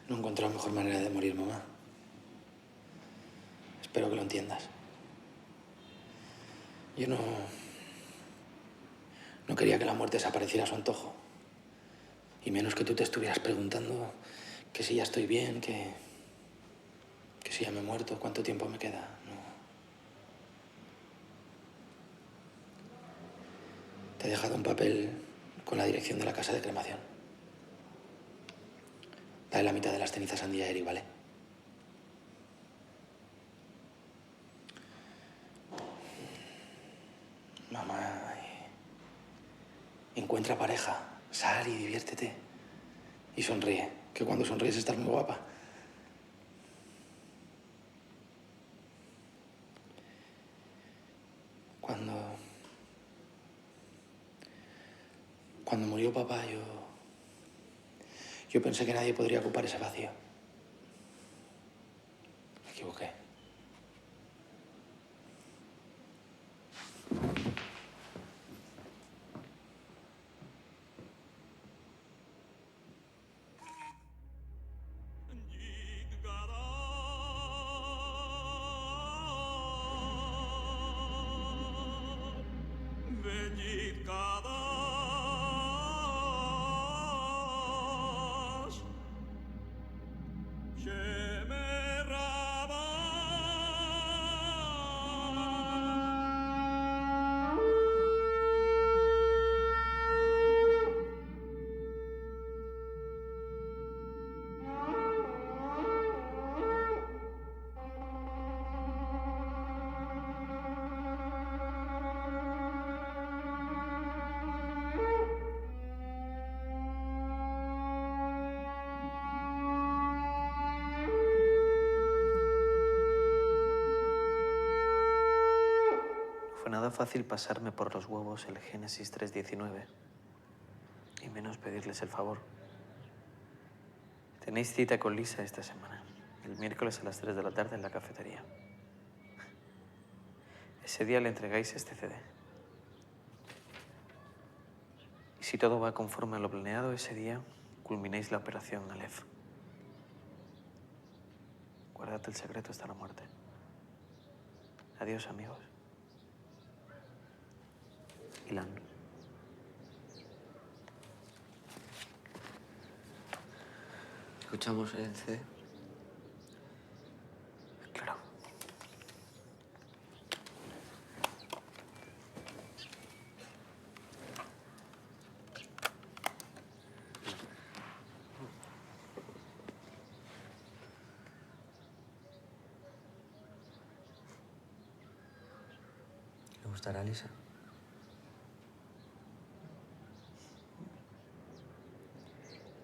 No he encontrado mejor manera de morir, mamá. Espero que lo entiendas. Yo no quería que la muerte desapareciera a su antojo. Y menos que tú te estuvieras preguntando que si ya estoy bien, que si ya me he muerto, cuánto tiempo me queda. No. Te he dejado un papel con la dirección de la casa de cremación. Dale la mitad de las cenizas a Andy y a Eric, ¿vale? Mamá, encuentra pareja, sal y diviértete. Y sonríe, que cuando sonríes estás muy guapa. Cuando murió papá, yo pensé que nadie podría ocupar ese vacío. Me equivoqué. Fue nada fácil pasarme por los huevos el Génesis 319 y menos pedirles el favor. Tenéis cita con Lisa esta semana, el miércoles a las 3 de la tarde en la cafetería. Ese día le entregáis este CD. Y si todo va conforme a lo planeado, ese día culminéis la operación Aleph. Guárdate el secreto hasta la muerte. Adiós, amigos. Ilan. ¿Escuchamos el CD? Claro. gustará a Lisa?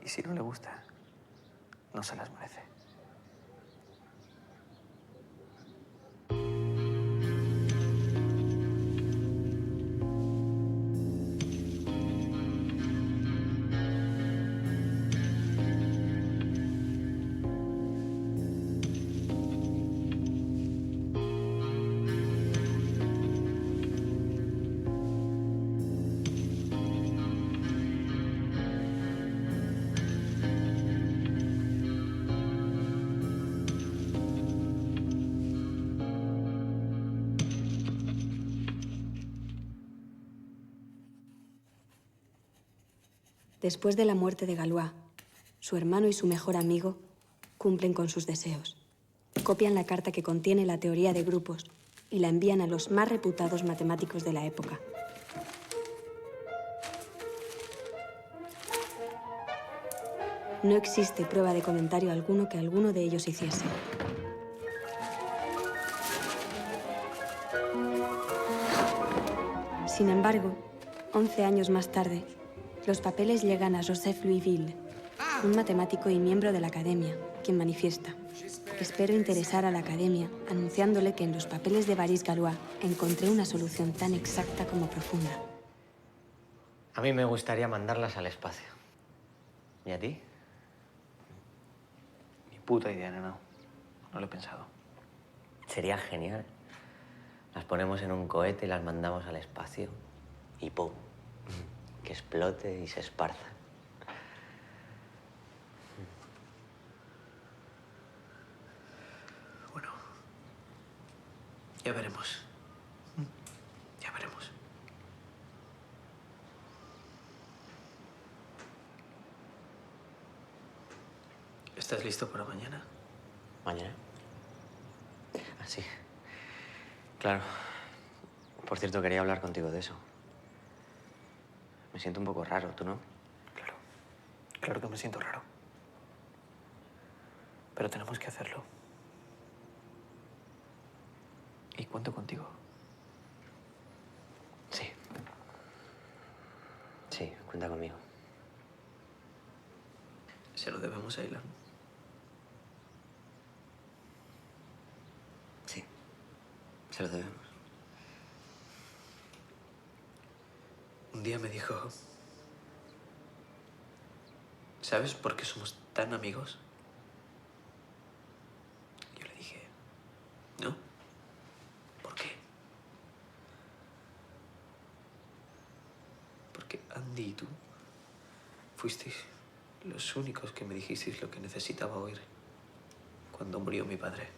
Y si no le gusta, no se las merece. Después de la muerte de Galois, su hermano y su mejor amigo cumplen con sus deseos. Copian la carta que contiene la teoría de grupos y la envían a los más reputados matemáticos de la época. No existe prueba de comentario alguno que alguno de ellos hiciese. Sin embargo, 11 años más tarde, los papeles llegan a Joseph Louisville, un matemático y miembro de la Academia, quien manifiesta: espero interesar a la Academia anunciándole que en los papeles de Baris Galois encontré una solución tan exacta como profunda. A mí me gustaría mandarlas al espacio. ¿Y a ti? Ni puta idea, no. No lo he pensado. Sería genial. Las ponemos en un cohete y las mandamos al espacio. Y ¡pum! Que explote y se esparza. Bueno, ya veremos. Ya veremos. ¿Estás listo para mañana? ¿Mañana? Ah, sí. Claro. Por cierto, quería hablar contigo de eso. Me siento un poco raro, ¿tú no? Claro. Claro que me siento raro. Pero tenemos que hacerlo. Y cuento contigo. Sí. Sí, cuenta conmigo. Se lo debemos a Ilan. Sí. Se lo debemos. Un día me dijo: ¿sabes por qué somos tan amigos? Yo le dije: ¿no? ¿Por qué? Porque Andy y tú fuisteis los únicos que me dijisteis lo que necesitaba oír cuando murió mi padre.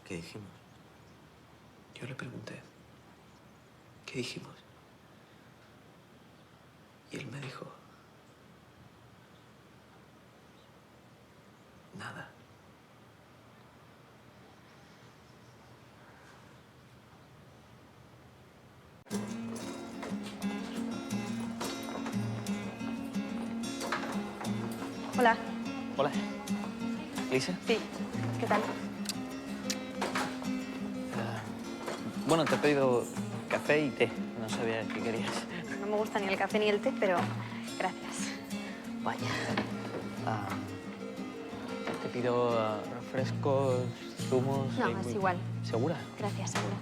¿Qué dijimos? Yo le pregunté: ¿qué dijimos? Y él me dijo: nada. Hola. Hola. ¿Lisa? Sí. ¿Qué tal? Bueno, te he pedido café y té. No sabía qué querías. No me gusta ni el café ni el té, pero gracias. Vaya. Te pido refrescos, zumos... No, es igual. ¿Segura? Gracias, segura.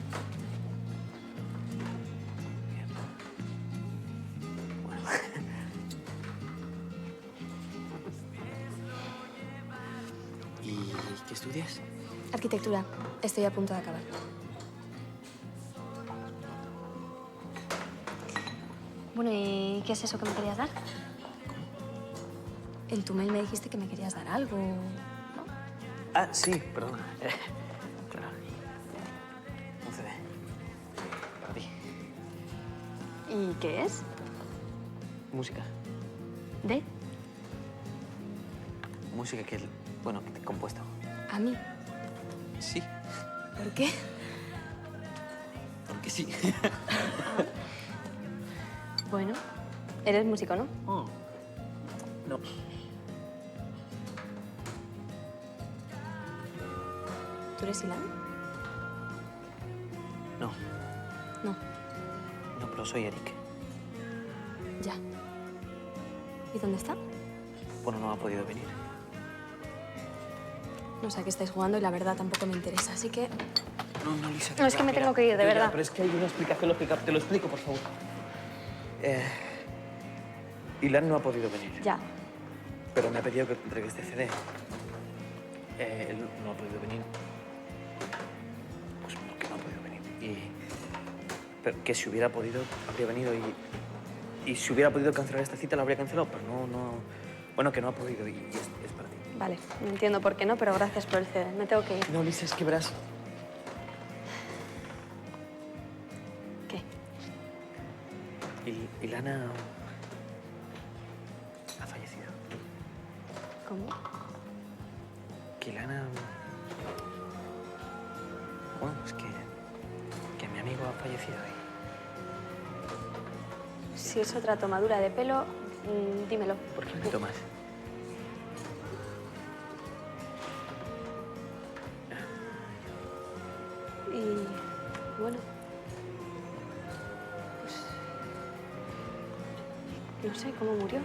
Bien. Bueno. ¿Y qué estudias? Arquitectura. Estoy a punto de acabar. Bueno, ¿y qué es eso que me querías dar? En tu mail me dijiste que me querías dar algo, ¿no? Ah, sí, perdona. Claro. Un CD. Para ti. ¿Y qué es? Música. ¿De? Música que, bueno, que te he compuesto. ¿A mí? Sí. ¿Por qué? Porque sí. Bueno, eres músico, ¿no? Oh. No. ¿Tú eres Ilan? No, No, no, pero soy Eric. ya. ¿Y dónde está? Bueno, no ha podido venir. No sé a qué estáis jugando y la verdad tampoco me interesa, así que... No, Lisa. No, es que me tengo que ir, de verdad. Pero es que hay una explicación, te lo explico, por favor. Ilan no ha podido venir. Ya. Pero me ha pedido que entregue este CD. Él no ha podido venir. Pues porque no ha podido venir. Pero que si hubiera podido, habría venido y si hubiera podido cancelar esta cita, la habría cancelado, pero no... Bueno, que no ha podido y es para ti. Vale, no entiendo por qué no, pero gracias por el CD. Me tengo que ir. No, Lisa, es que verás... ¿Qué? Ilana ha fallecido. ¿Cómo? Que Ilana... Bueno, es que mi amigo ha fallecido y... Si es otra tomadura de pelo, dímelo. ¿Por qué me tomas? Y bueno, pues no sé cómo murió.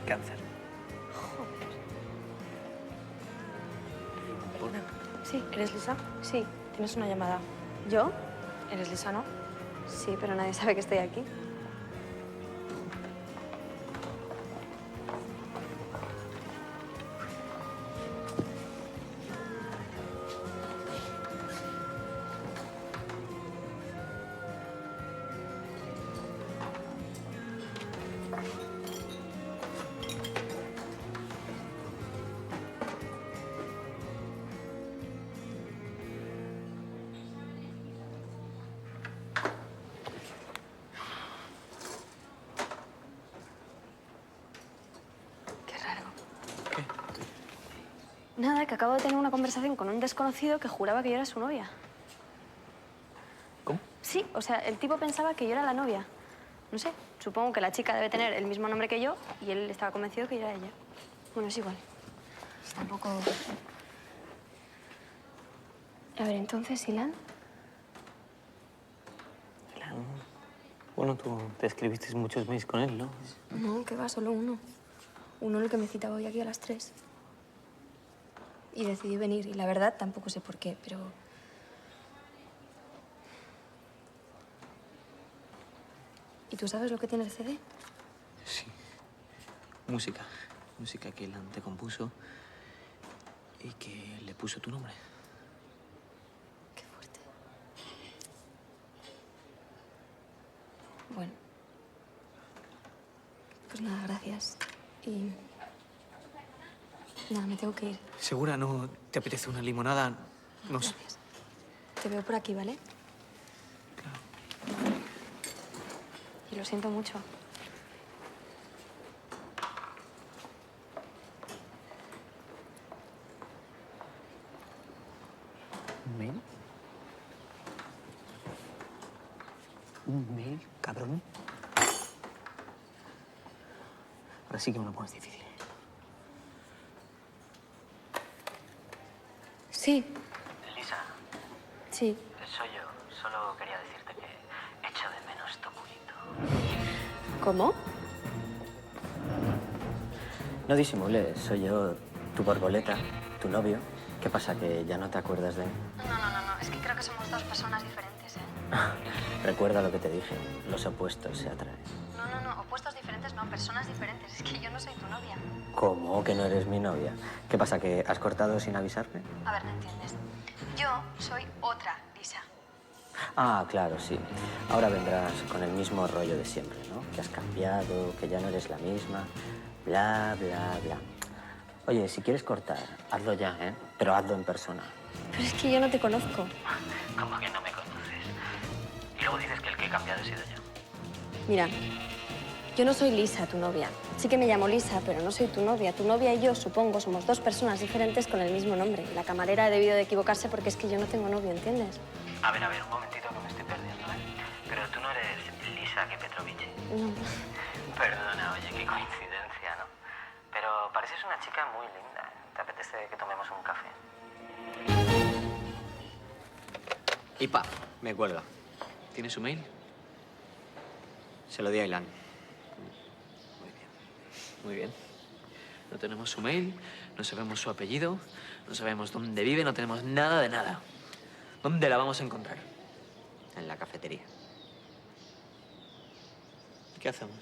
Cáncer. Sí, ¿Eres Lisa? sí. Tienes una llamada. ¿Yo? ¿Eres Lisa, no? Sí, pero nadie sabe que estoy aquí. Qué raro. ¿Qué? Nada, que acabo de tener una conversación con un desconocido que juraba que yo era su novia. ¿Cómo? Sí, o sea, el tipo pensaba que yo era la novia. No sé, supongo que la chica debe tener el mismo nombre que yo y él estaba convencido que yo era ella. Bueno, es igual. Tampoco... A ver, entonces, Ilan... Bueno, tú te escribiste muchos mails con él, ¿no? No, que va, solo uno. Uno el que me citaba hoy aquí a las 3. Y decidí venir, y la verdad tampoco sé por qué, pero... ¿Y tú sabes lo que tiene el CD? Sí. Música. Música que Ilan te compuso y que le puso tu nombre. Qué fuerte. Bueno. Pues nada, gracias. Y... nada, me tengo que ir. ¿Segura no te apetece una limonada? No sé. Gracias. Te veo por aquí, ¿vale? Claro. Y lo siento mucho. ¿Un mail? ¿Un mail, cabrón? Ahora sí que me lo pones difícil. Sí, Lisa, sí. soy yo. Solo quería decirte que echo de menos tu culito. ¿Cómo? No disimules, soy yo, tu borboleta, tu novio. ¿Qué pasa, que ya no te acuerdas de mí? No. Es que creo que somos dos personas diferentes, ¿eh? Recuerda lo que te dije, los opuestos se atraen. No. Opuestos diferentes, no. Personas diferentes. Es que yo no soy tu novia. ¿Cómo que no eres mi novia? ¿Qué pasa, que has cortado sin avisarme? A ver, no entiendes. Yo soy otra Lisa. Ah, claro, sí. Ahora vendrás con el mismo rollo de siempre, ¿no? Que has cambiado, que ya no eres la misma, bla, bla, bla. Oye, si quieres cortar, hazlo ya, ¿eh? Pero hazlo en persona. Pero es que yo no te conozco. ¿Cómo que no me conoces? Y luego dices que el que he cambiado he sido yo. Mira, yo no soy Lisa, tu novia. Sí que me llamo Lisa, pero no soy tu novia. Tu novia y yo, supongo, somos dos personas diferentes con el mismo nombre. La camarera ha debido de equivocarse porque es que yo no tengo novio, ¿entiendes? A ver, un momentito que me estoy perdiendo, ¿eh? Pero tú no eres Lisa Petrovich. No. Perdona, oye, qué coincidencia, ¿no? Pero pareces una chica muy linda. ¿Te apetece que tomemos un café? Y pa, me cuelga. ¿Tiene su mail? Se lo di a Ilan. Muy bien. No tenemos su mail, no sabemos su apellido, no sabemos dónde vive, no tenemos nada de nada. ¿Dónde la vamos a encontrar? En la cafetería. ¿Qué hacemos?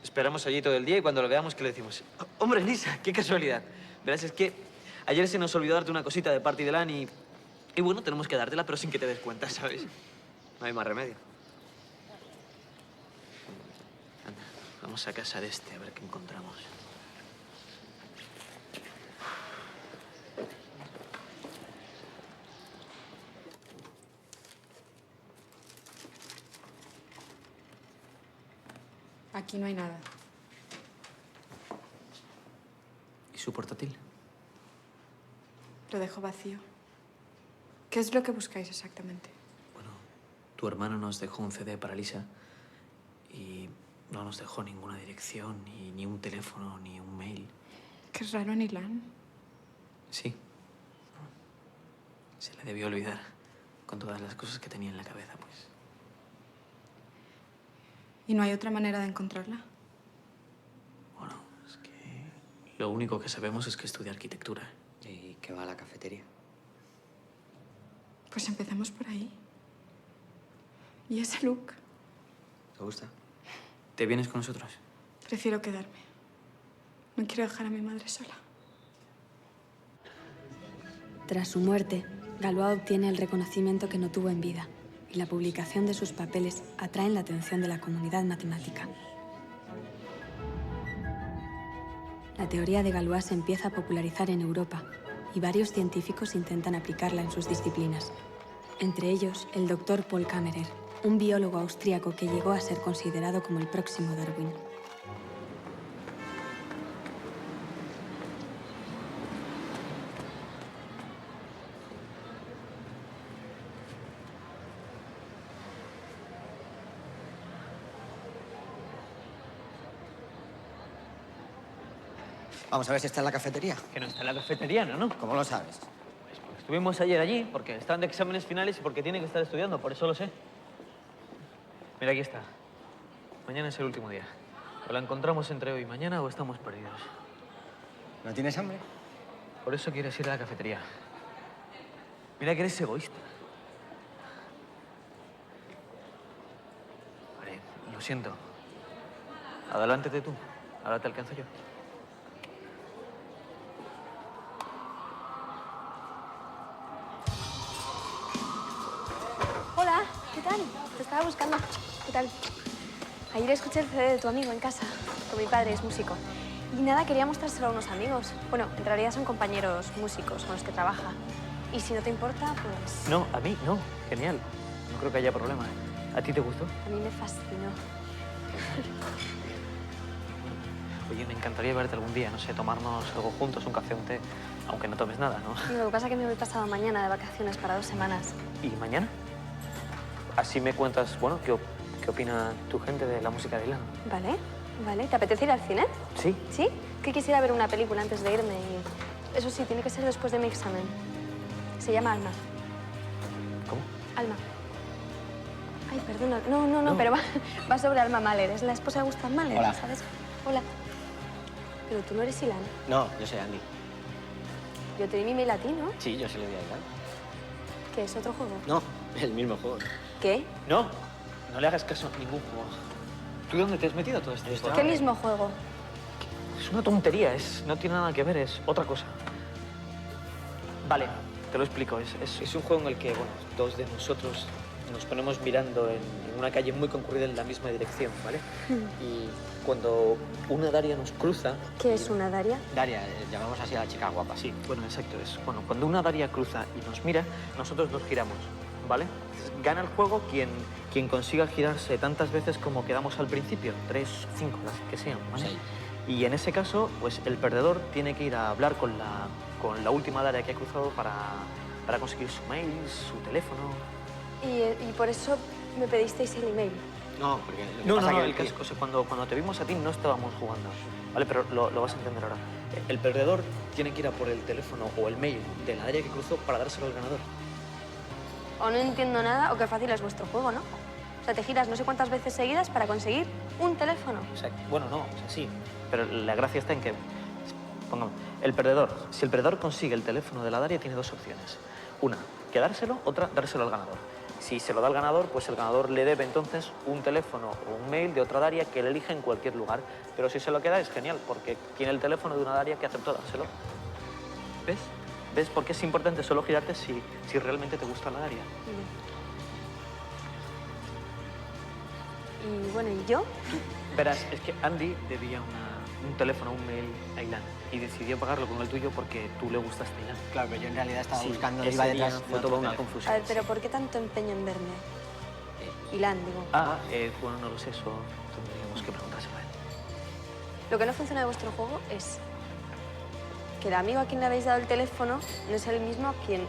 Esperamos allí todo el día y cuando lo veamos, ¿qué le decimos? Hombre, Lisa, qué casualidad. Verás, es que ayer se nos olvidó darte una cosita de parte de Ilan y bueno, tenemos que dártela, pero sin que te des cuenta, ¿sabes? No hay más remedio. Anda, vamos a casa de este, a ver qué encontramos. Aquí no hay nada. ¿Y su portátil? Lo dejo vacío. ¿Qué es lo que buscáis exactamente? Bueno, tu hermano nos dejó un CD para Lisa y no nos dejó ninguna dirección, ni un teléfono, ni un mail. Qué raro en Ilan. Sí. Se le debió olvidar con todas las cosas que tenía en la cabeza, pues. ¿Y no hay otra manera de encontrarla? Bueno, es que lo único que sabemos es que estudia arquitectura. ¿Y qué va a la cafetería? Pues empezamos por ahí. ¿Y ese look? ¿Te gusta? ¿Te vienes con nosotros? Prefiero quedarme. No quiero dejar a mi madre sola. Tras su muerte, Galois obtiene el reconocimiento que no tuvo en vida y la publicación de sus papeles atraen la atención de la comunidad matemática. La teoría de Galois se empieza a popularizar en Europa y varios científicos intentan aplicarla en sus disciplinas. Entre ellos, el doctor Paul Kammerer, un biólogo austríaco que llegó a ser considerado como el próximo Darwin. Vamos a ver si está en la cafetería. Que no está en la cafetería, ¿no? ¿Cómo lo sabes? Pues porque estuvimos ayer allí, porque están de exámenes finales y porque tiene que estar estudiando, por eso lo sé. Mira, aquí está. Mañana es el último día. O la encontramos entre hoy y mañana o estamos perdidos. ¿No tienes hambre? Por eso quieres ir a la cafetería. Mira que eres egoísta. Vale, lo siento. Adelántate tú. Ahora te alcanzo yo. Hola, ¿qué tal? Te estaba buscando. ¿Qué tal? Ayer escuché el CD de tu amigo en casa, porque mi padre es músico. Y nada, quería mostrárselo a unos amigos. Bueno, en realidad son compañeros músicos con los que trabaja. Y si no te importa, pues... No, a mí no. Genial. No creo que haya problema, ¿eh? ¿A ti te gustó? A mí me fascinó. Oye, me encantaría verte algún día, no sé, tomarnos algo juntos, un café, un té, aunque no tomes nada, ¿no? Lo que pasa es que me voy pasado mañana de vacaciones para 2 semanas. ¿Y mañana? Así me cuentas, bueno, qué opina tu gente de la música de Ilan. Vale, vale. ¿Te apetece ir al cine? Sí. ¿Sí? Que quisiera ver una película antes de irme y... Eso sí, tiene que ser después de mi examen. Se llama Alma. ¿Cómo? Alma. Ay, perdona. No, pero va sobre Alma Mahler. Es la esposa de Gustav Mahler, Hola. ¿sabes? Hola. Pero tú no eres Ilan. No, yo soy Andy. Yo te di mi mail a ti, ¿no? Sí, yo se lo di a Ilan. ¿Qué es otro juego? No, el mismo juego. ¿Qué? No, no le hagas caso a ningún juego. ¿Tú dónde te has metido todo esto? ¿Qué mismo juego? Es una tontería, no tiene nada que ver, es otra cosa. Vale, te lo explico. Es un juego en el que, bueno, dos de nosotros nos ponemos mirando en una calle muy concurrida en la misma dirección, ¿vale? Y cuando una Daria nos cruza... ¿Qué es una Daria? Daria, llamamos así a la chica guapa. Sí, bueno, exacto. Bueno, cuando una Daria cruza y nos mira, nosotros nos giramos, ¿vale? Gana el juego quien consiga girarse tantas veces como quedamos al principio, 3, 5, las que sean, ¿vale? Sí. Y en ese caso, pues el perdedor tiene que ir a hablar con la última Daria que ha cruzado para conseguir su mail, su teléfono. Y por eso me pedisteis el email. No, porque... No, el caso, o sea, cuando te vimos a ti no estábamos jugando, ¿vale? Pero lo vas a entender ahora. El perdedor tiene que ir a por el teléfono o el mail de la Daria que cruzó para dárselo al ganador. o no entiendo nada o qué fácil es vuestro juego, ¿no? O sea, te giras no sé cuántas veces seguidas para conseguir un teléfono. O sea, bueno, no, o sea, sí. Pero la gracia está en que, pongamos, el perdedor, si el perdedor consigue el teléfono de la Daria, tiene dos opciones. Una, quedárselo, otra, dárselo al ganador. Si se lo da al ganador, pues el ganador le debe entonces un teléfono o un mail de otra Daria que él elige en cualquier lugar. Pero si se lo queda es genial, porque tiene el teléfono de una Daria que aceptó dárselo. ¿Ves? ¿Ves por qué es importante solo girarte si realmente te gusta la Daria? Y bueno, ¿y yo? Verás, es que Andy debía un teléfono, un mail a Ilan y decidió pagarlo con el tuyo porque tú le gustaste a Ilan. Claro, pero yo en realidad estaba buscando, ese iba día detrás. fue toda una confusión. A ver, pero ¿por qué tanto empeño en verme? Ilan, digo. Bueno, no lo sé, eso tendríamos que preguntárselo a él. Lo que no funciona de vuestro juego es que el amigo a quien le habéis dado el teléfono no es el mismo a quien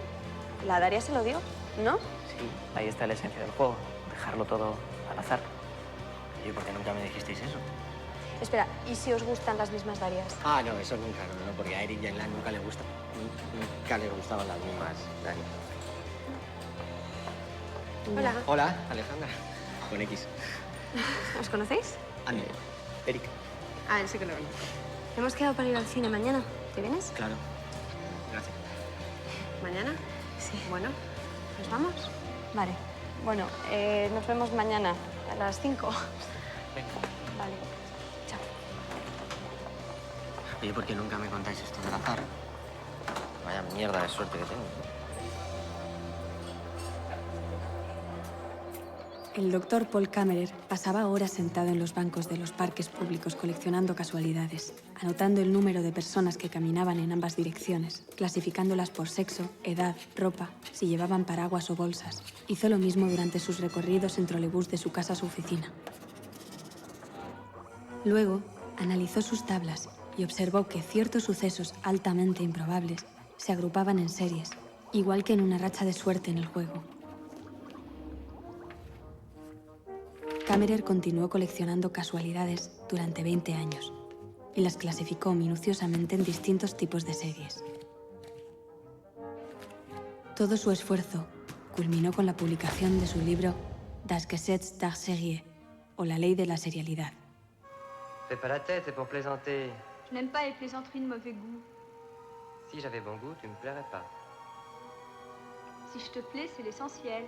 la Daria se lo dio, ¿no? Sí, ahí está la esencia del juego, dejarlo todo al azar. ¿Y por qué nunca me dijisteis eso? Espera, ¿y si os gustan las mismas Darias? Ah, no, eso nunca, no, porque a Eric y a Ilan nunca les gusta. Nunca les gustaban las mismas Darias. Hola. Hola, Alejandra. Con X. ¿Os conocéis? Andy. Eric. Ah, él sí que lo conozco. Hemos quedado para ir al cine mañana. ¿Te vienes? Claro. Gracias. ¿Mañana? Sí. Bueno, ¿nos vamos? Vale. Bueno, nos vemos mañana a las 5. Venga. Vale. Chao. Oye, ¿por qué nunca me contáis esto del azar? Vaya mierda de suerte que tengo. El doctor Paul Kammerer pasaba horas sentado en los bancos de los parques públicos coleccionando casualidades, anotando el número de personas que caminaban en ambas direcciones, clasificándolas por sexo, edad, ropa, si llevaban paraguas o bolsas. Hizo lo mismo durante sus recorridos en trolebús de su casa a su oficina. Luego, analizó sus tablas y observó que ciertos sucesos altamente improbables se agrupaban en series, igual que en una racha de suerte en el juego. Kammerer continuó coleccionando casualidades durante 20 años y las clasificó minuciosamente en distintos tipos de series. Todo su esfuerzo culminó con la publicación de su libro Das Gesetz der Serie, o La Ley de la Serialidad. Fais pas la tête, c'est pour plaisanter. Je n'aime pas les plaisanteries de mauvais goût. Si j'avais bon goût, tu me plairais pas. Si je te plais, c'est l'essentiel.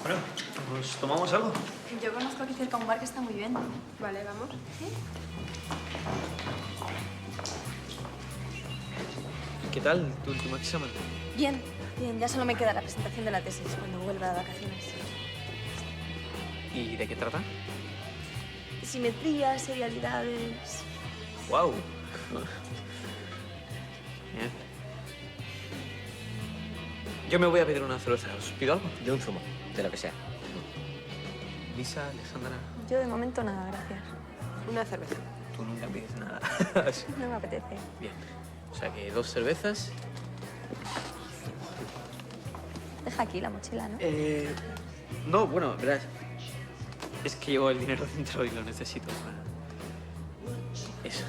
Bueno, ¿nos tomamos algo? Yo conozco aquí cerca un bar que está muy bien. Vale, vamos. ¿Sí? ¿Qué tal tu último examen? Bien, bien. Ya solo me queda la presentación de la tesis cuando vuelva de vacaciones. ¿Y de qué trata? Simetría, serialidades... ¡Guau! Bien. Yo me voy a pedir una cerveza. ¿Os pido algo? De un zumo, de lo que sea. Lisa, Alejandra, Yo de momento nada, gracias. Una cerveza. tú nunca pides nada. No me apetece. Bien. O sea que 2 cervezas. Deja aquí la mochila, ¿no? No, bueno, verás. Es que llevo el dinero dentro y lo necesito para... Eso.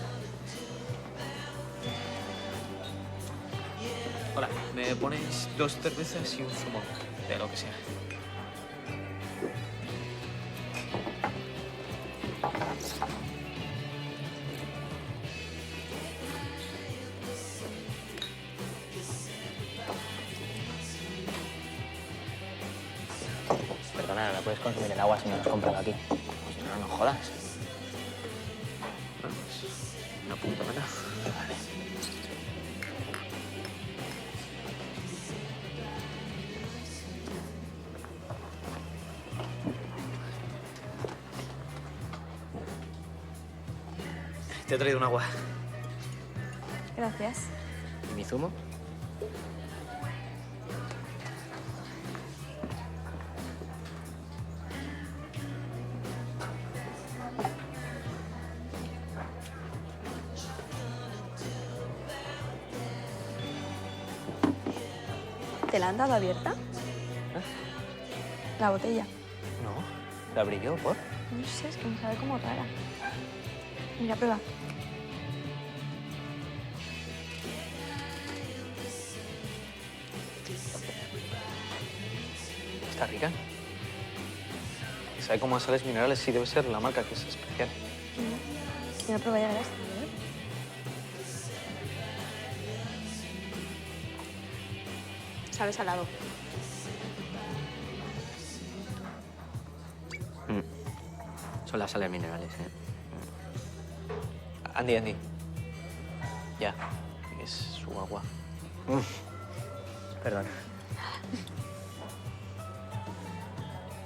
Hola, me pones 2 cervezas y un zumo, de lo que sea. Perdona, no puedes consumir el agua si no lo has comprado aquí. Si no, no jodas. Bueno, pues, una punta menos. Vale. Te he traído un agua. Gracias. ¿Y mi zumo? ¿Te la han dado abierta? La botella. No, la abrí yo, ¿por? No sé, es que me sabe como rara. Mira, prueba. Está rica. Sabe como a sales minerales, sí debe ser la marca, que es especial. Mira, prueba, ya verás. Sabe salado. Son las sales minerales, ¿eh? Andy. Ya, es su agua. Perdón.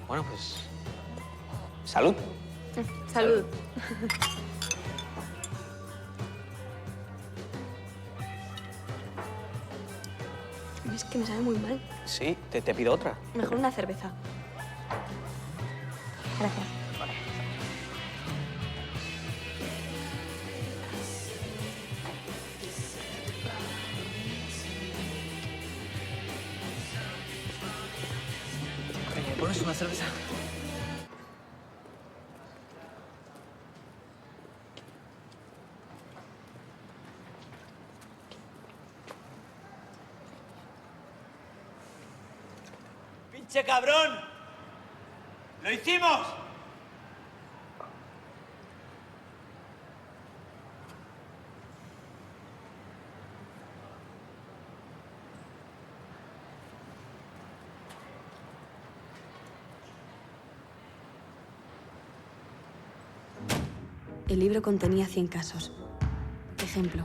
Bueno, pues... ¡Salud! Salud. Es que me sabe muy mal. Sí, te pido otra. Mejor una cerveza. Gracias. ¿Me pones una cerveza? ¡Pinche cabrón! ¡Lo hicimos! El libro contenía 100 casos. Ejemplo,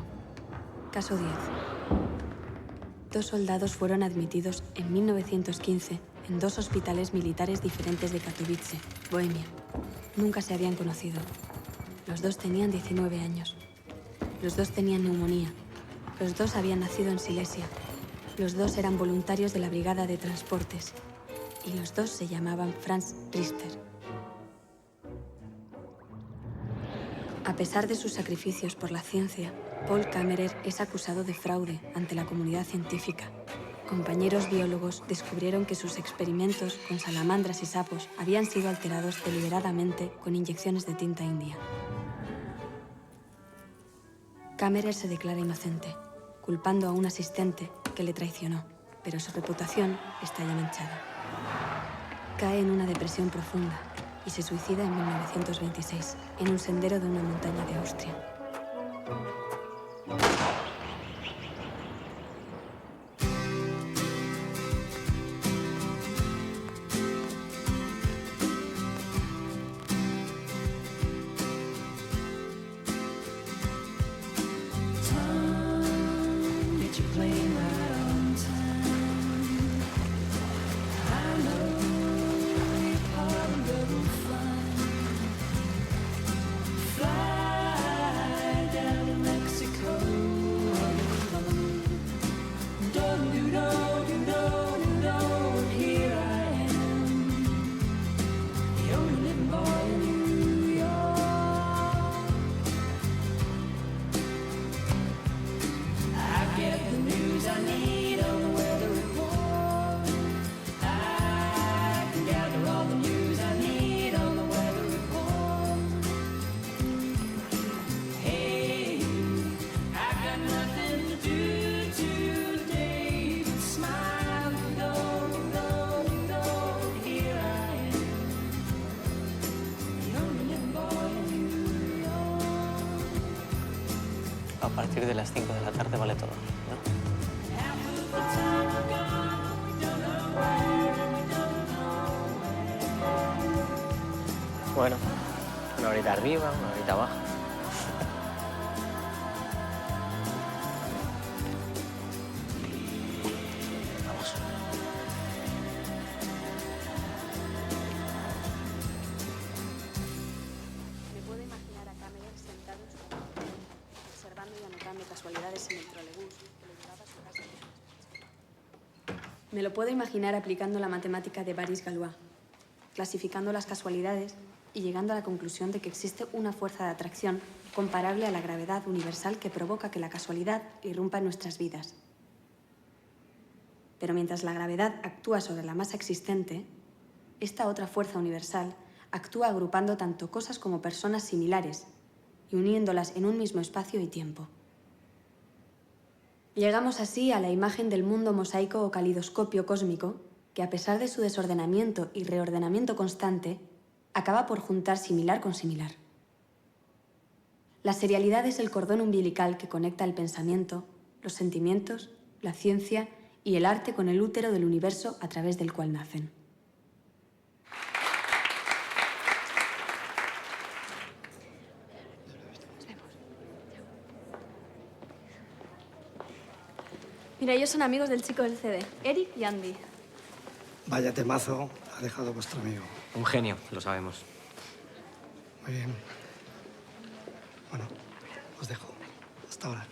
caso 10. 2 soldados fueron admitidos en 1915 en 2 hospitales militares diferentes de Katowice, Bohemia. Nunca se habían conocido. Los 2 tenían 19 años. Los 2 tenían neumonía. Los 2 habían nacido en Silesia. Los 2 eran voluntarios de la Brigada de Transportes. Y los 2 se llamaban Franz Richter. A pesar de sus sacrificios por la ciencia, Paul Kammerer es acusado de fraude ante la comunidad científica. Compañeros biólogos descubrieron que sus experimentos con salamandras y sapos habían sido alterados deliberadamente con inyecciones de tinta india. Kammerer se declara inocente, culpando a un asistente que le traicionó, pero su reputación está ya manchada. Cae en una depresión profunda y se suicida en 1926, en un sendero de una montaña de Austria. A partir de las 5 de la tarde vale todo, ¿no? Bueno, una horita arriba, una horita abajo. Vamos. Me puedo imaginar a Kammerer sentado en su habitación, observando y anotando casualidades en el trolebús que lo llevaba a su casa. Me lo puedo imaginar aplicando la matemática de Baris-Galois, clasificando las casualidades y llegando a la conclusión de que existe una fuerza de atracción comparable a la gravedad universal que provoca que la casualidad irrumpa en nuestras vidas. Pero mientras la gravedad actúa sobre la masa existente, esta otra fuerza universal actúa agrupando tanto cosas como personas similares y uniéndolas en un mismo espacio y tiempo. Llegamos así a la imagen del mundo mosaico o calidoscopio cósmico que, a pesar de su desordenamiento y reordenamiento constante, acaba por juntar similar con similar. La serialidad es el cordón umbilical que conecta el pensamiento, los sentimientos, la ciencia y el arte con el útero del universo a través del cual nacen. Mira, ellos son amigos del chico del CD, Eric y Andy. Vaya temazo ha dejado vuestro amigo. Un genio, lo sabemos. Muy bien. Bueno, os dejo. Hasta ahora.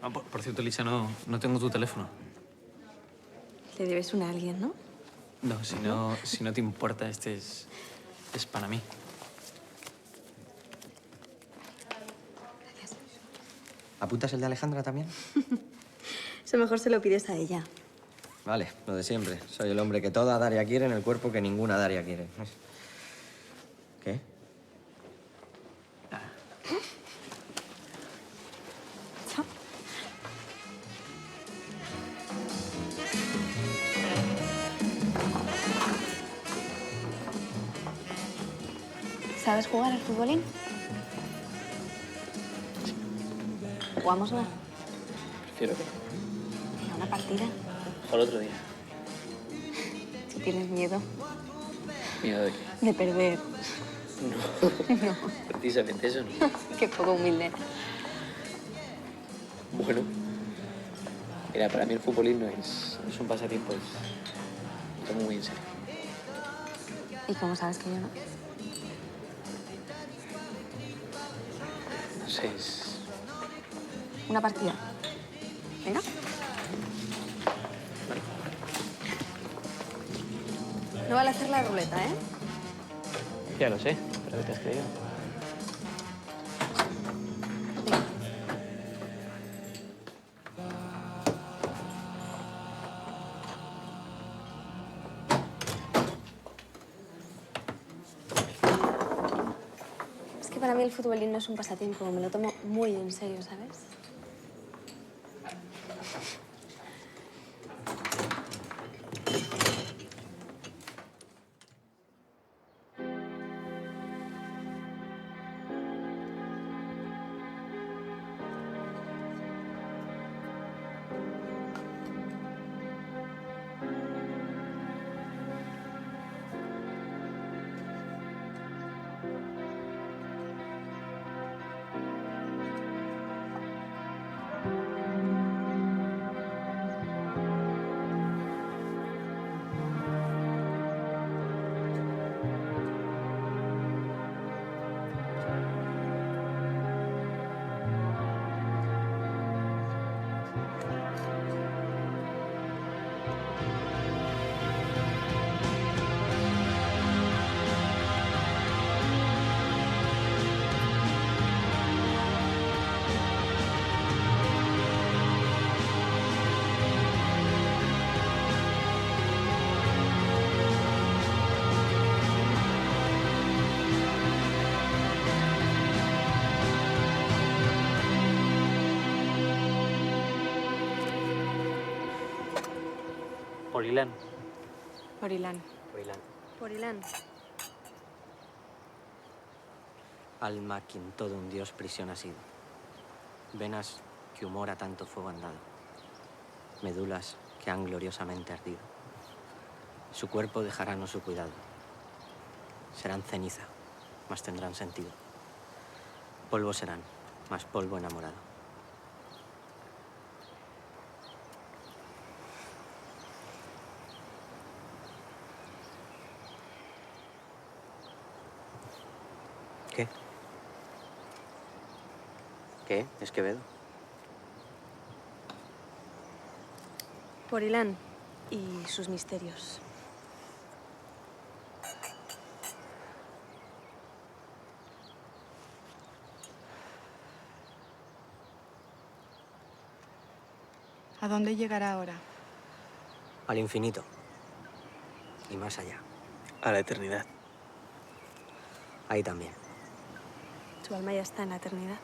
Ah, por cierto, Lisa, no tengo tu teléfono. Le debes una a alguien, ¿no? No, si no te importa, este es para mí. ¿Apuntas el de Alejandra también? Eso mejor se lo pides a ella. Vale, lo de siempre. Soy el hombre que toda Daria quiere en el cuerpo que ninguna Daria quiere. ¿Qué? ¿Sabes jugar al futbolín? ¿Jugamos una? Prefiero que no. Venga, una partida. O el otro día. Si tienes miedo ¿Miedo de qué? de perder. No. No. Precisamente eso no. Qué poco humilde. Bueno. Mira, para mí el futbolín no es un pasatiempo, lo tomo muy en serio. ¿Y cómo sabes que yo no? No sé, es... Una partida. Venga. Vale. No vale hacer la ruleta, ¿eh? Ya lo sé, pero ¿qué te has creído? Es que para mí el futbolín no es un pasatiempo, me lo tomo muy en serio, ¿sabes? Porilán. Porilán. Porilán. Porilán. Alma quien todo un dios prisión ha sido. Venas que humor a tanto fuego han dado. Medulas que han gloriosamente ardido. Su cuerpo dejará no su cuidado. Serán ceniza, mas tendrán sentido. Polvo serán, mas polvo enamorado. ¿Qué? ¿Qué? ¿Es Quevedo? Porilán y sus misterios. ¿A dónde llegará ahora? Al infinito. Y más allá. A la eternidad. Ahí también. Tu alma ya está en la eternidad.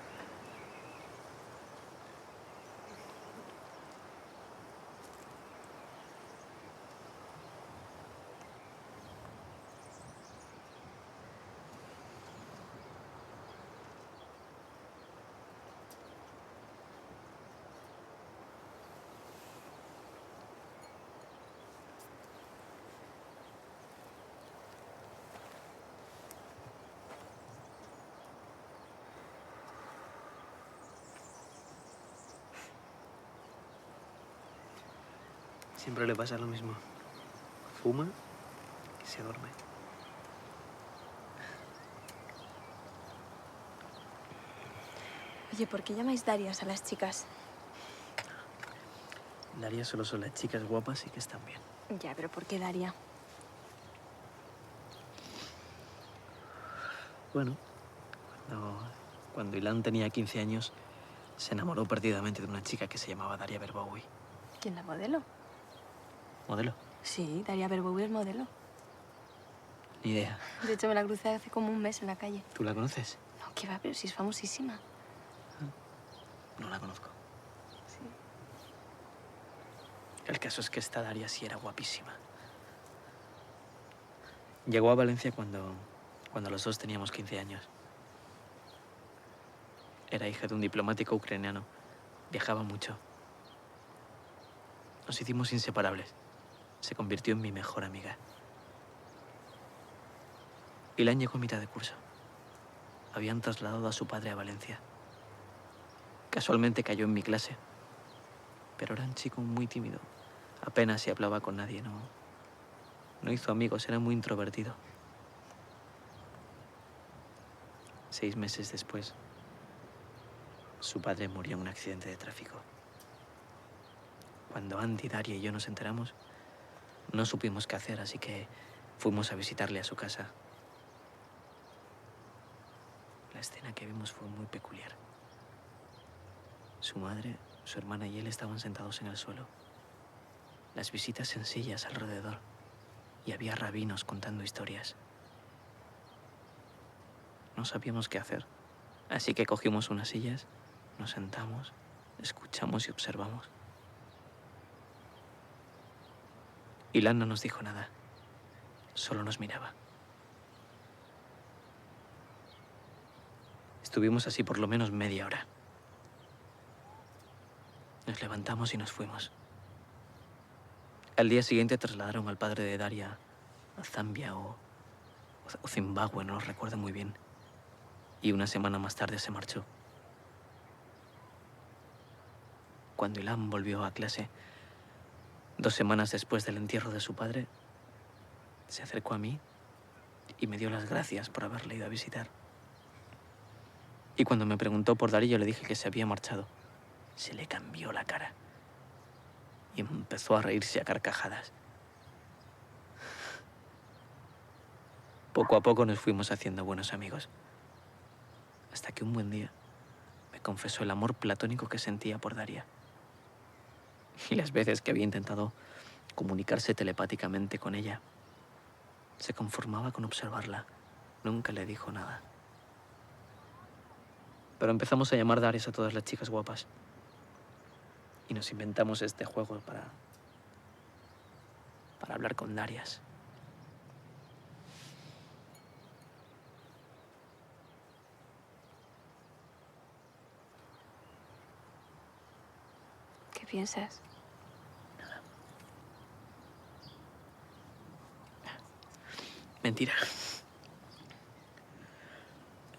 Siempre le pasa lo mismo. Fuma y se duerme. Oye, ¿por qué llamáis Darias a las chicas? Daria solo son las chicas guapas y que están bien. Ya, pero ¿por qué Daria? Bueno, cuando Ilan tenía 15 años, se enamoró perdidamente de una chica que se llamaba Daria Berbowi. ¿Quién la modelo? ¿Modelo? Sí, Daria Berbowi es modelo. Ni idea. De hecho, me la crucé hace como un mes en la calle. ¿Tú la conoces? No, ¿qué va? Pero si es famosísima. No la conozco. El caso es que esta Daria sí era guapísima. Llegó a Valencia cuando los dos teníamos 15 años. Era hija de un diplomático ucraniano. Viajaba mucho. Nos hicimos inseparables. Se convirtió en mi mejor amiga. Ilan llegó a mitad de curso. Habían trasladado a su padre a Valencia. Casualmente cayó en mi clase. Pero era un chico muy tímido. Apenas se hablaba con nadie, no hizo amigos, era muy introvertido. 6 meses después, su padre murió en un accidente de tráfico. Cuando Andy, Daria y yo nos enteramos, no supimos qué hacer, así que fuimos a visitarle a su casa. La escena que vimos fue muy peculiar. Su madre, su hermana y él estaban sentados en el suelo. Las visitas en sillas alrededor. Y había rabinos contando historias. No sabíamos qué hacer, así que cogimos unas sillas, nos sentamos, escuchamos y observamos. Ilan no nos dijo nada, solo nos miraba. Estuvimos así por lo menos media hora. Nos levantamos y nos fuimos. Al día siguiente trasladaron al padre de Daria a Zambia o Zimbabue, no lo recuerdo muy bien. Y una semana más tarde se marchó. Cuando Ilan volvió a clase, 2 semanas después del entierro de su padre, se acercó a mí y me dio las gracias por haberle ido a visitar. Y cuando me preguntó por Daria, yo le dije que se había marchado. Se le cambió la cara y empezó a reírse a carcajadas. Poco a poco nos fuimos haciendo buenos amigos. Hasta que un buen día me confesó el amor platónico que sentía por Daria. Y las veces que había intentado comunicarse telepáticamente con ella, se conformaba con observarla. Nunca le dijo nada. Pero empezamos a llamar Darias a todas las chicas guapas. Y nos inventamos este juego para hablar con Darias. ¿Qué piensas? Mentira.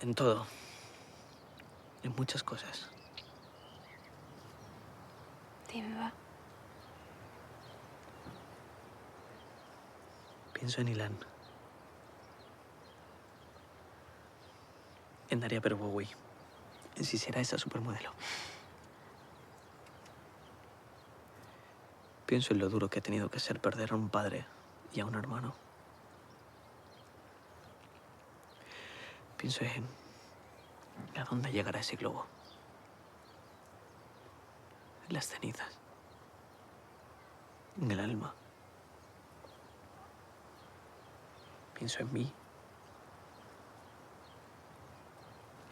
En todo. En muchas cosas. Dime, va. Pienso en Ilan. En Daria Berbowi. En si será esa supermodelo. Pienso en lo duro que ha tenido que ser perder a un padre y a un hermano. Pienso en a dónde llegará ese globo. En las cenizas. en el alma. Pienso en mí,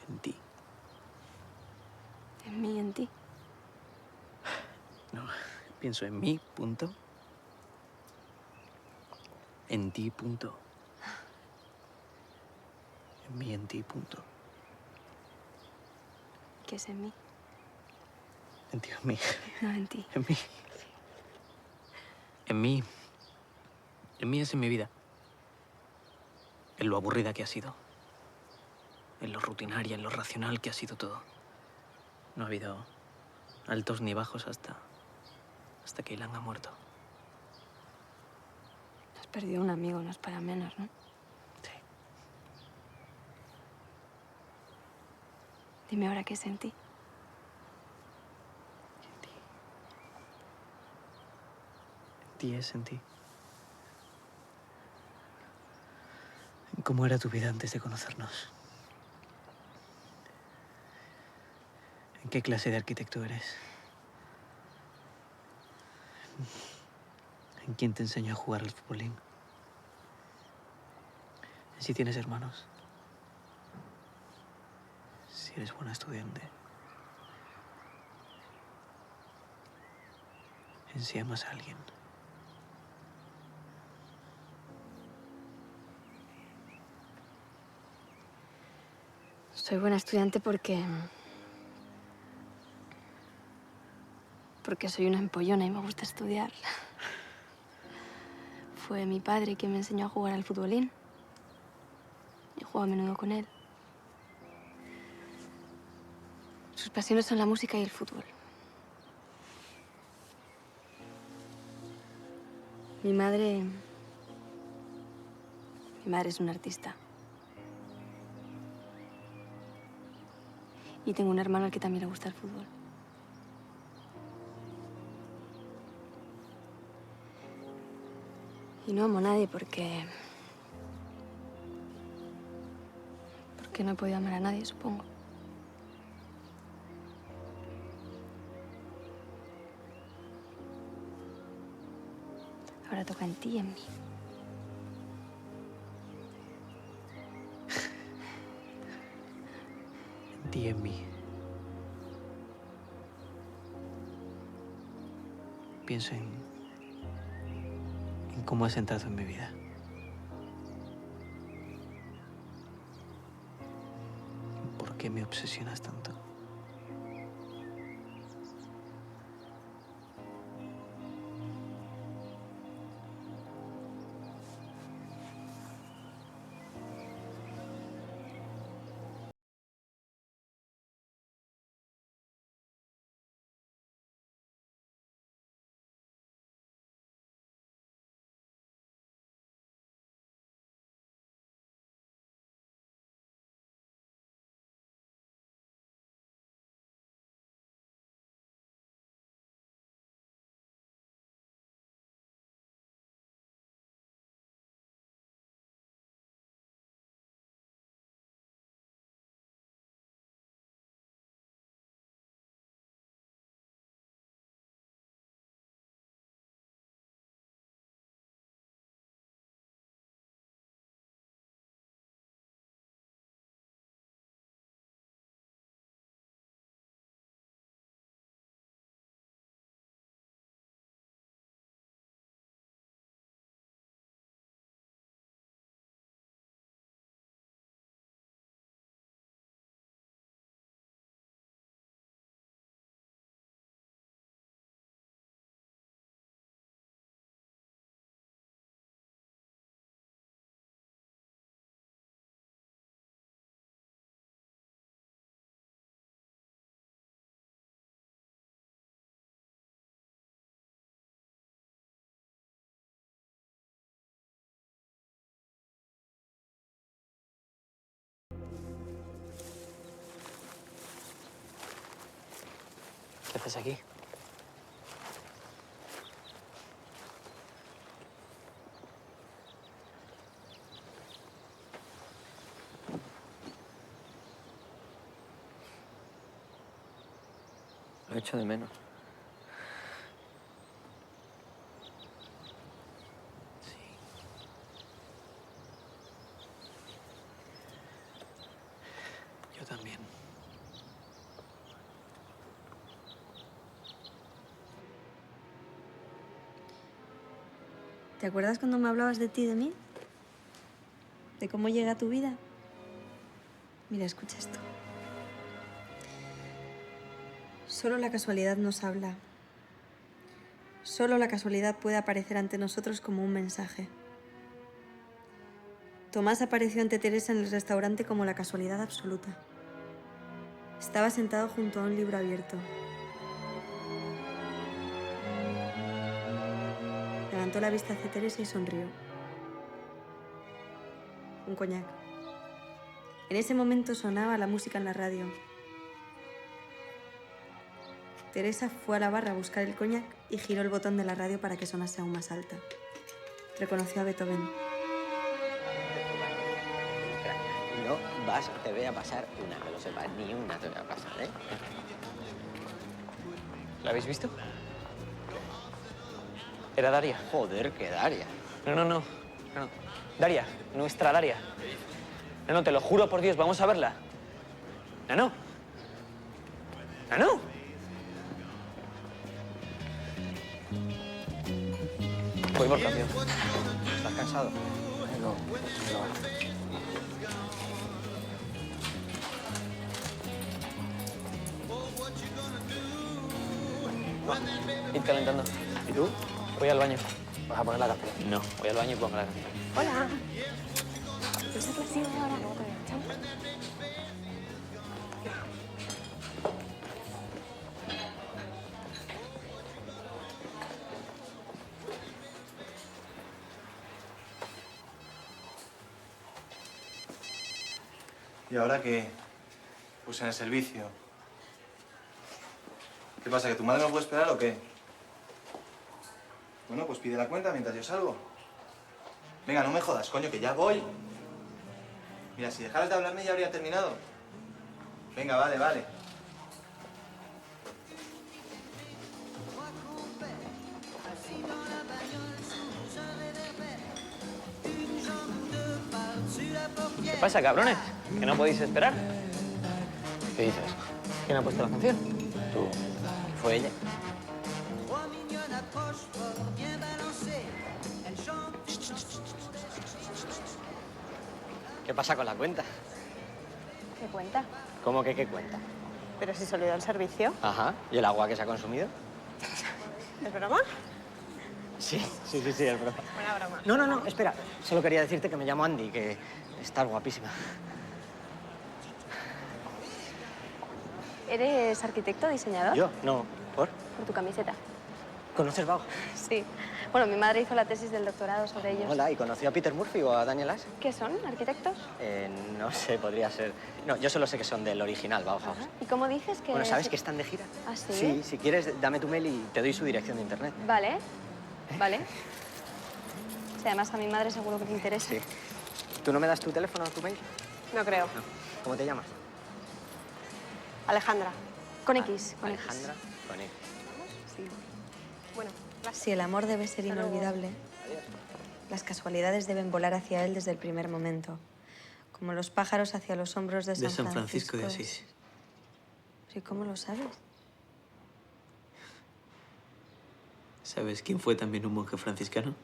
en ti. En mí, en ti. No, pienso en mí, punto. En ti, punto. En mí, en ti, punto. ¿Qué es en mí? En ti, en mí. No, en ti. En mí. En mí. En mí es en mi vida. En lo aburrida que ha sido. En lo rutinaria, en lo racional que ha sido todo. No ha habido altos ni bajos hasta que Ilan ha muerto. Has perdido un amigo, no es para menos, ¿no? Sí. Dime ahora qué es en ti. En ti es en ti. En cómo era tu vida antes de conocernos. ¿En qué clase de arquitecto eres? ¿En quién te enseñó a jugar al futbolín? ¿En si tienes hermanos? Si eres buena estudiante. ¿En si amas a alguien? Soy buena estudiante porque soy una empollona y me gusta estudiar. Fue mi padre quien me enseñó a jugar al futbolín. Y juego a menudo con él. Sus pasiones son la música y el fútbol. Mi madre es una artista. Y tengo un hermano al que también le gusta el fútbol. Y no amo a nadie porque no he podido amar a nadie, supongo. Ahora toca en ti y en mí. En ti y en mí. Pienso en cómo has entrado en mi vida. ¿Por qué me obsesionas tanto? ¿Qué haces aquí? Lo echo de menos. también. ¿Te acuerdas cuando me hablabas de ti y de mí? ¿De cómo llega a tu vida? Mira, escucha esto. Solo la casualidad nos habla. Solo la casualidad puede aparecer ante nosotros como un mensaje. Tomás apareció ante Teresa en el restaurante como la casualidad absoluta. Estaba sentado junto a un libro abierto. Levantó la vista hacia Teresa y sonrió. Un coñac. En ese momento sonaba la música en la radio. Teresa fue a la barra a buscar el coñac y giró el botón de la radio para que sonase aún más alta. Reconoció a Beethoven. No te voy a pasar una, que lo sepas, ni una te voy a pasar, ¿eh? ¿La habéis visto? Era Daria. Joder, que Daria. No. Daria, nuestra Daria. No, te lo juro por Dios, vamos a verla. No. Voy por cambio. ¿Estás cansado? No. Id calentando. ¿Y tú? Voy al baño. ¿Vas a poner la canción? No, voy al baño y pongo la canción. Hola. ¿Pues es así ahora? Chao. ¿Y ahora qué? Pues en el servicio. ¿Qué pasa, que tu madre no puede esperar o qué? Bueno, pues pide la cuenta mientras yo salgo. Venga, no me jodas, coño, que ya voy. Mira, si dejaras de hablarme ya habría terminado. Venga, vale. ¿Qué pasa, cabrones? ¿Que no podéis esperar? ¿Qué dices? ¿Quién ha puesto la canción? Tú. Fue ella. ¿Qué pasa con la cuenta? ¿Qué cuenta? ¿Cómo que qué cuenta? ¿Pero si se olvidó el servicio? Ajá. ¿Y el agua que se ha consumido? ¿Es broma? Sí, es broma. Buena broma. No, espera. Solo quería decirte que me llamo Andy, que estás guapísima. ¿Eres arquitecto, diseñador? ¿Yo? No. ¿Por? Por tu camiseta. ¿Conoces Bauhaus? Sí. Bueno, mi madre hizo la tesis del doctorado sobre ellos. Hola, ¿y conoció a Peter Murphy o a Daniel Ash? ¿Qué son? ¿Arquitectos? No sé, podría ser. No, yo solo sé que son del original Bauhaus. Ajá. ¿Y cómo dices que...? Bueno, ¿sabes que están de gira? ¿Ah, sí? Sí, si quieres, dame tu mail y te doy su dirección de internet. Vale. Sí, además a mi madre seguro que te interesa. Sí. ¿Tú no me das tu teléfono o tu mail? No creo. No. ¿Cómo te llamas? Alejandra. Con X. Con Alejandra, con X. Sí. Bueno, gracias. Si el amor debe ser Hasta luego. inolvidable, las casualidades deben volar hacia él desde el primer momento, como los pájaros hacia los hombros de San Francisco de Asís. ¿Y cómo lo sabes? ¿Sabes quién fue también un monje franciscano?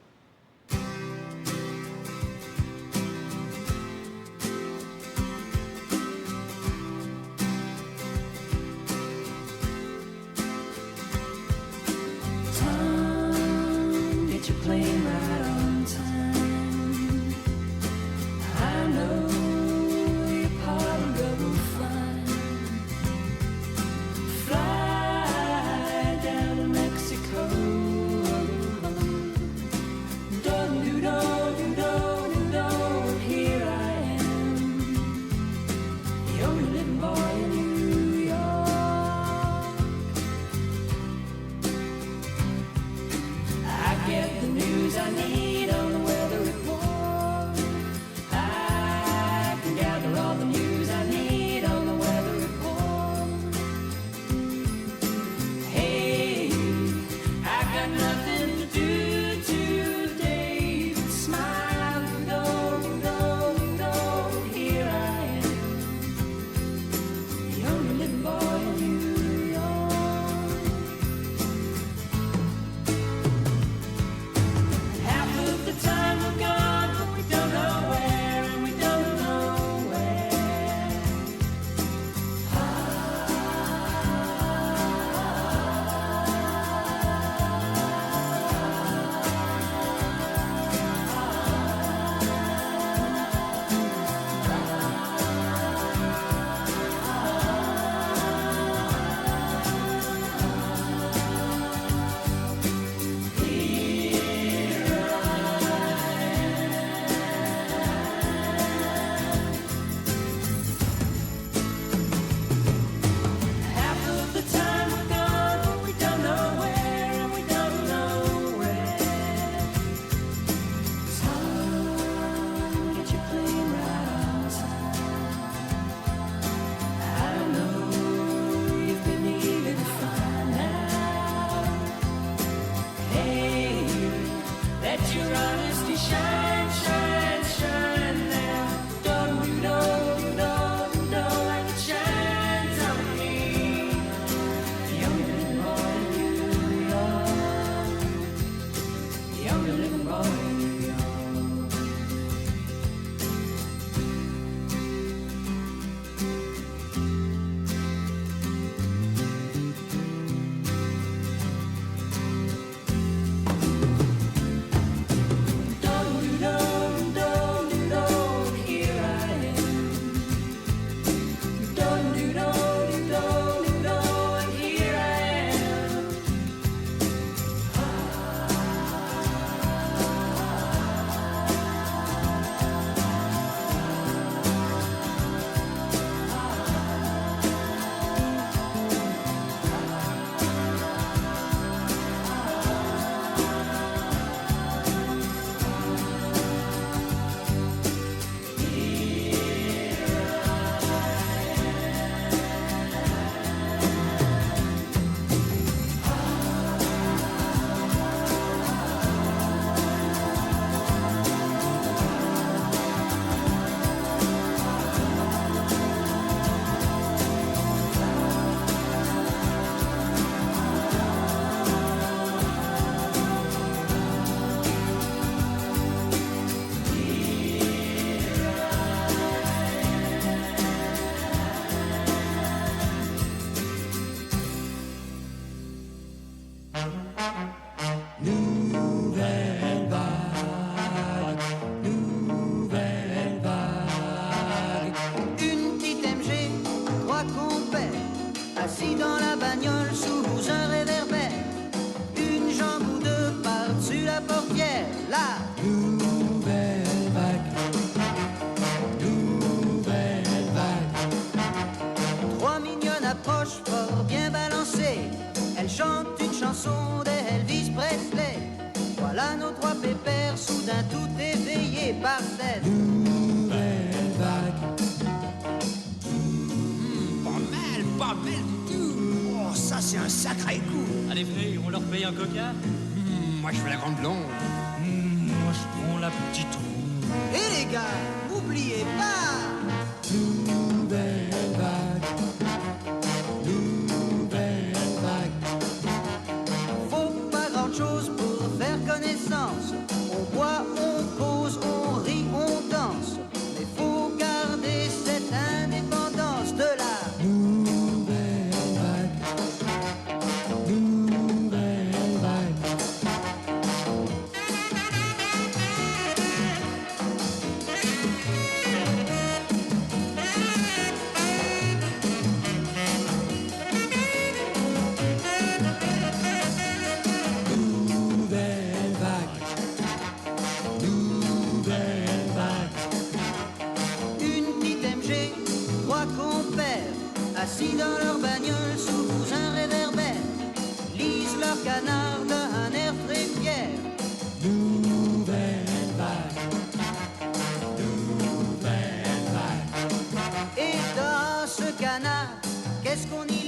soudain tout éveillé par cette nouvelle vague. Pas mal du tout. Oh, ça c'est un sacré coup. Allez, venez, on leur paye un coca. Moi je fais la grande blonde. Moi je prends la petite ronde. Et les gars, n'oubliez pas. Nouvelle vague. Nouvelle vague. Faut pas grand chose pour faire connaissance. On boit, on cause, on rit, on danse. Mais faut garder cette indépendance de la nouvelle vague. Nouvelle vague. Nouvelle vague. Nouvelle vague. Une petite MG, trois compères, assis dans leur bagnole sous un réverbère, lisent leur canard d'un air très fier. Nouvelle vague. Nouvelle vague. Et dans ce canard, qu'est-ce qu'on y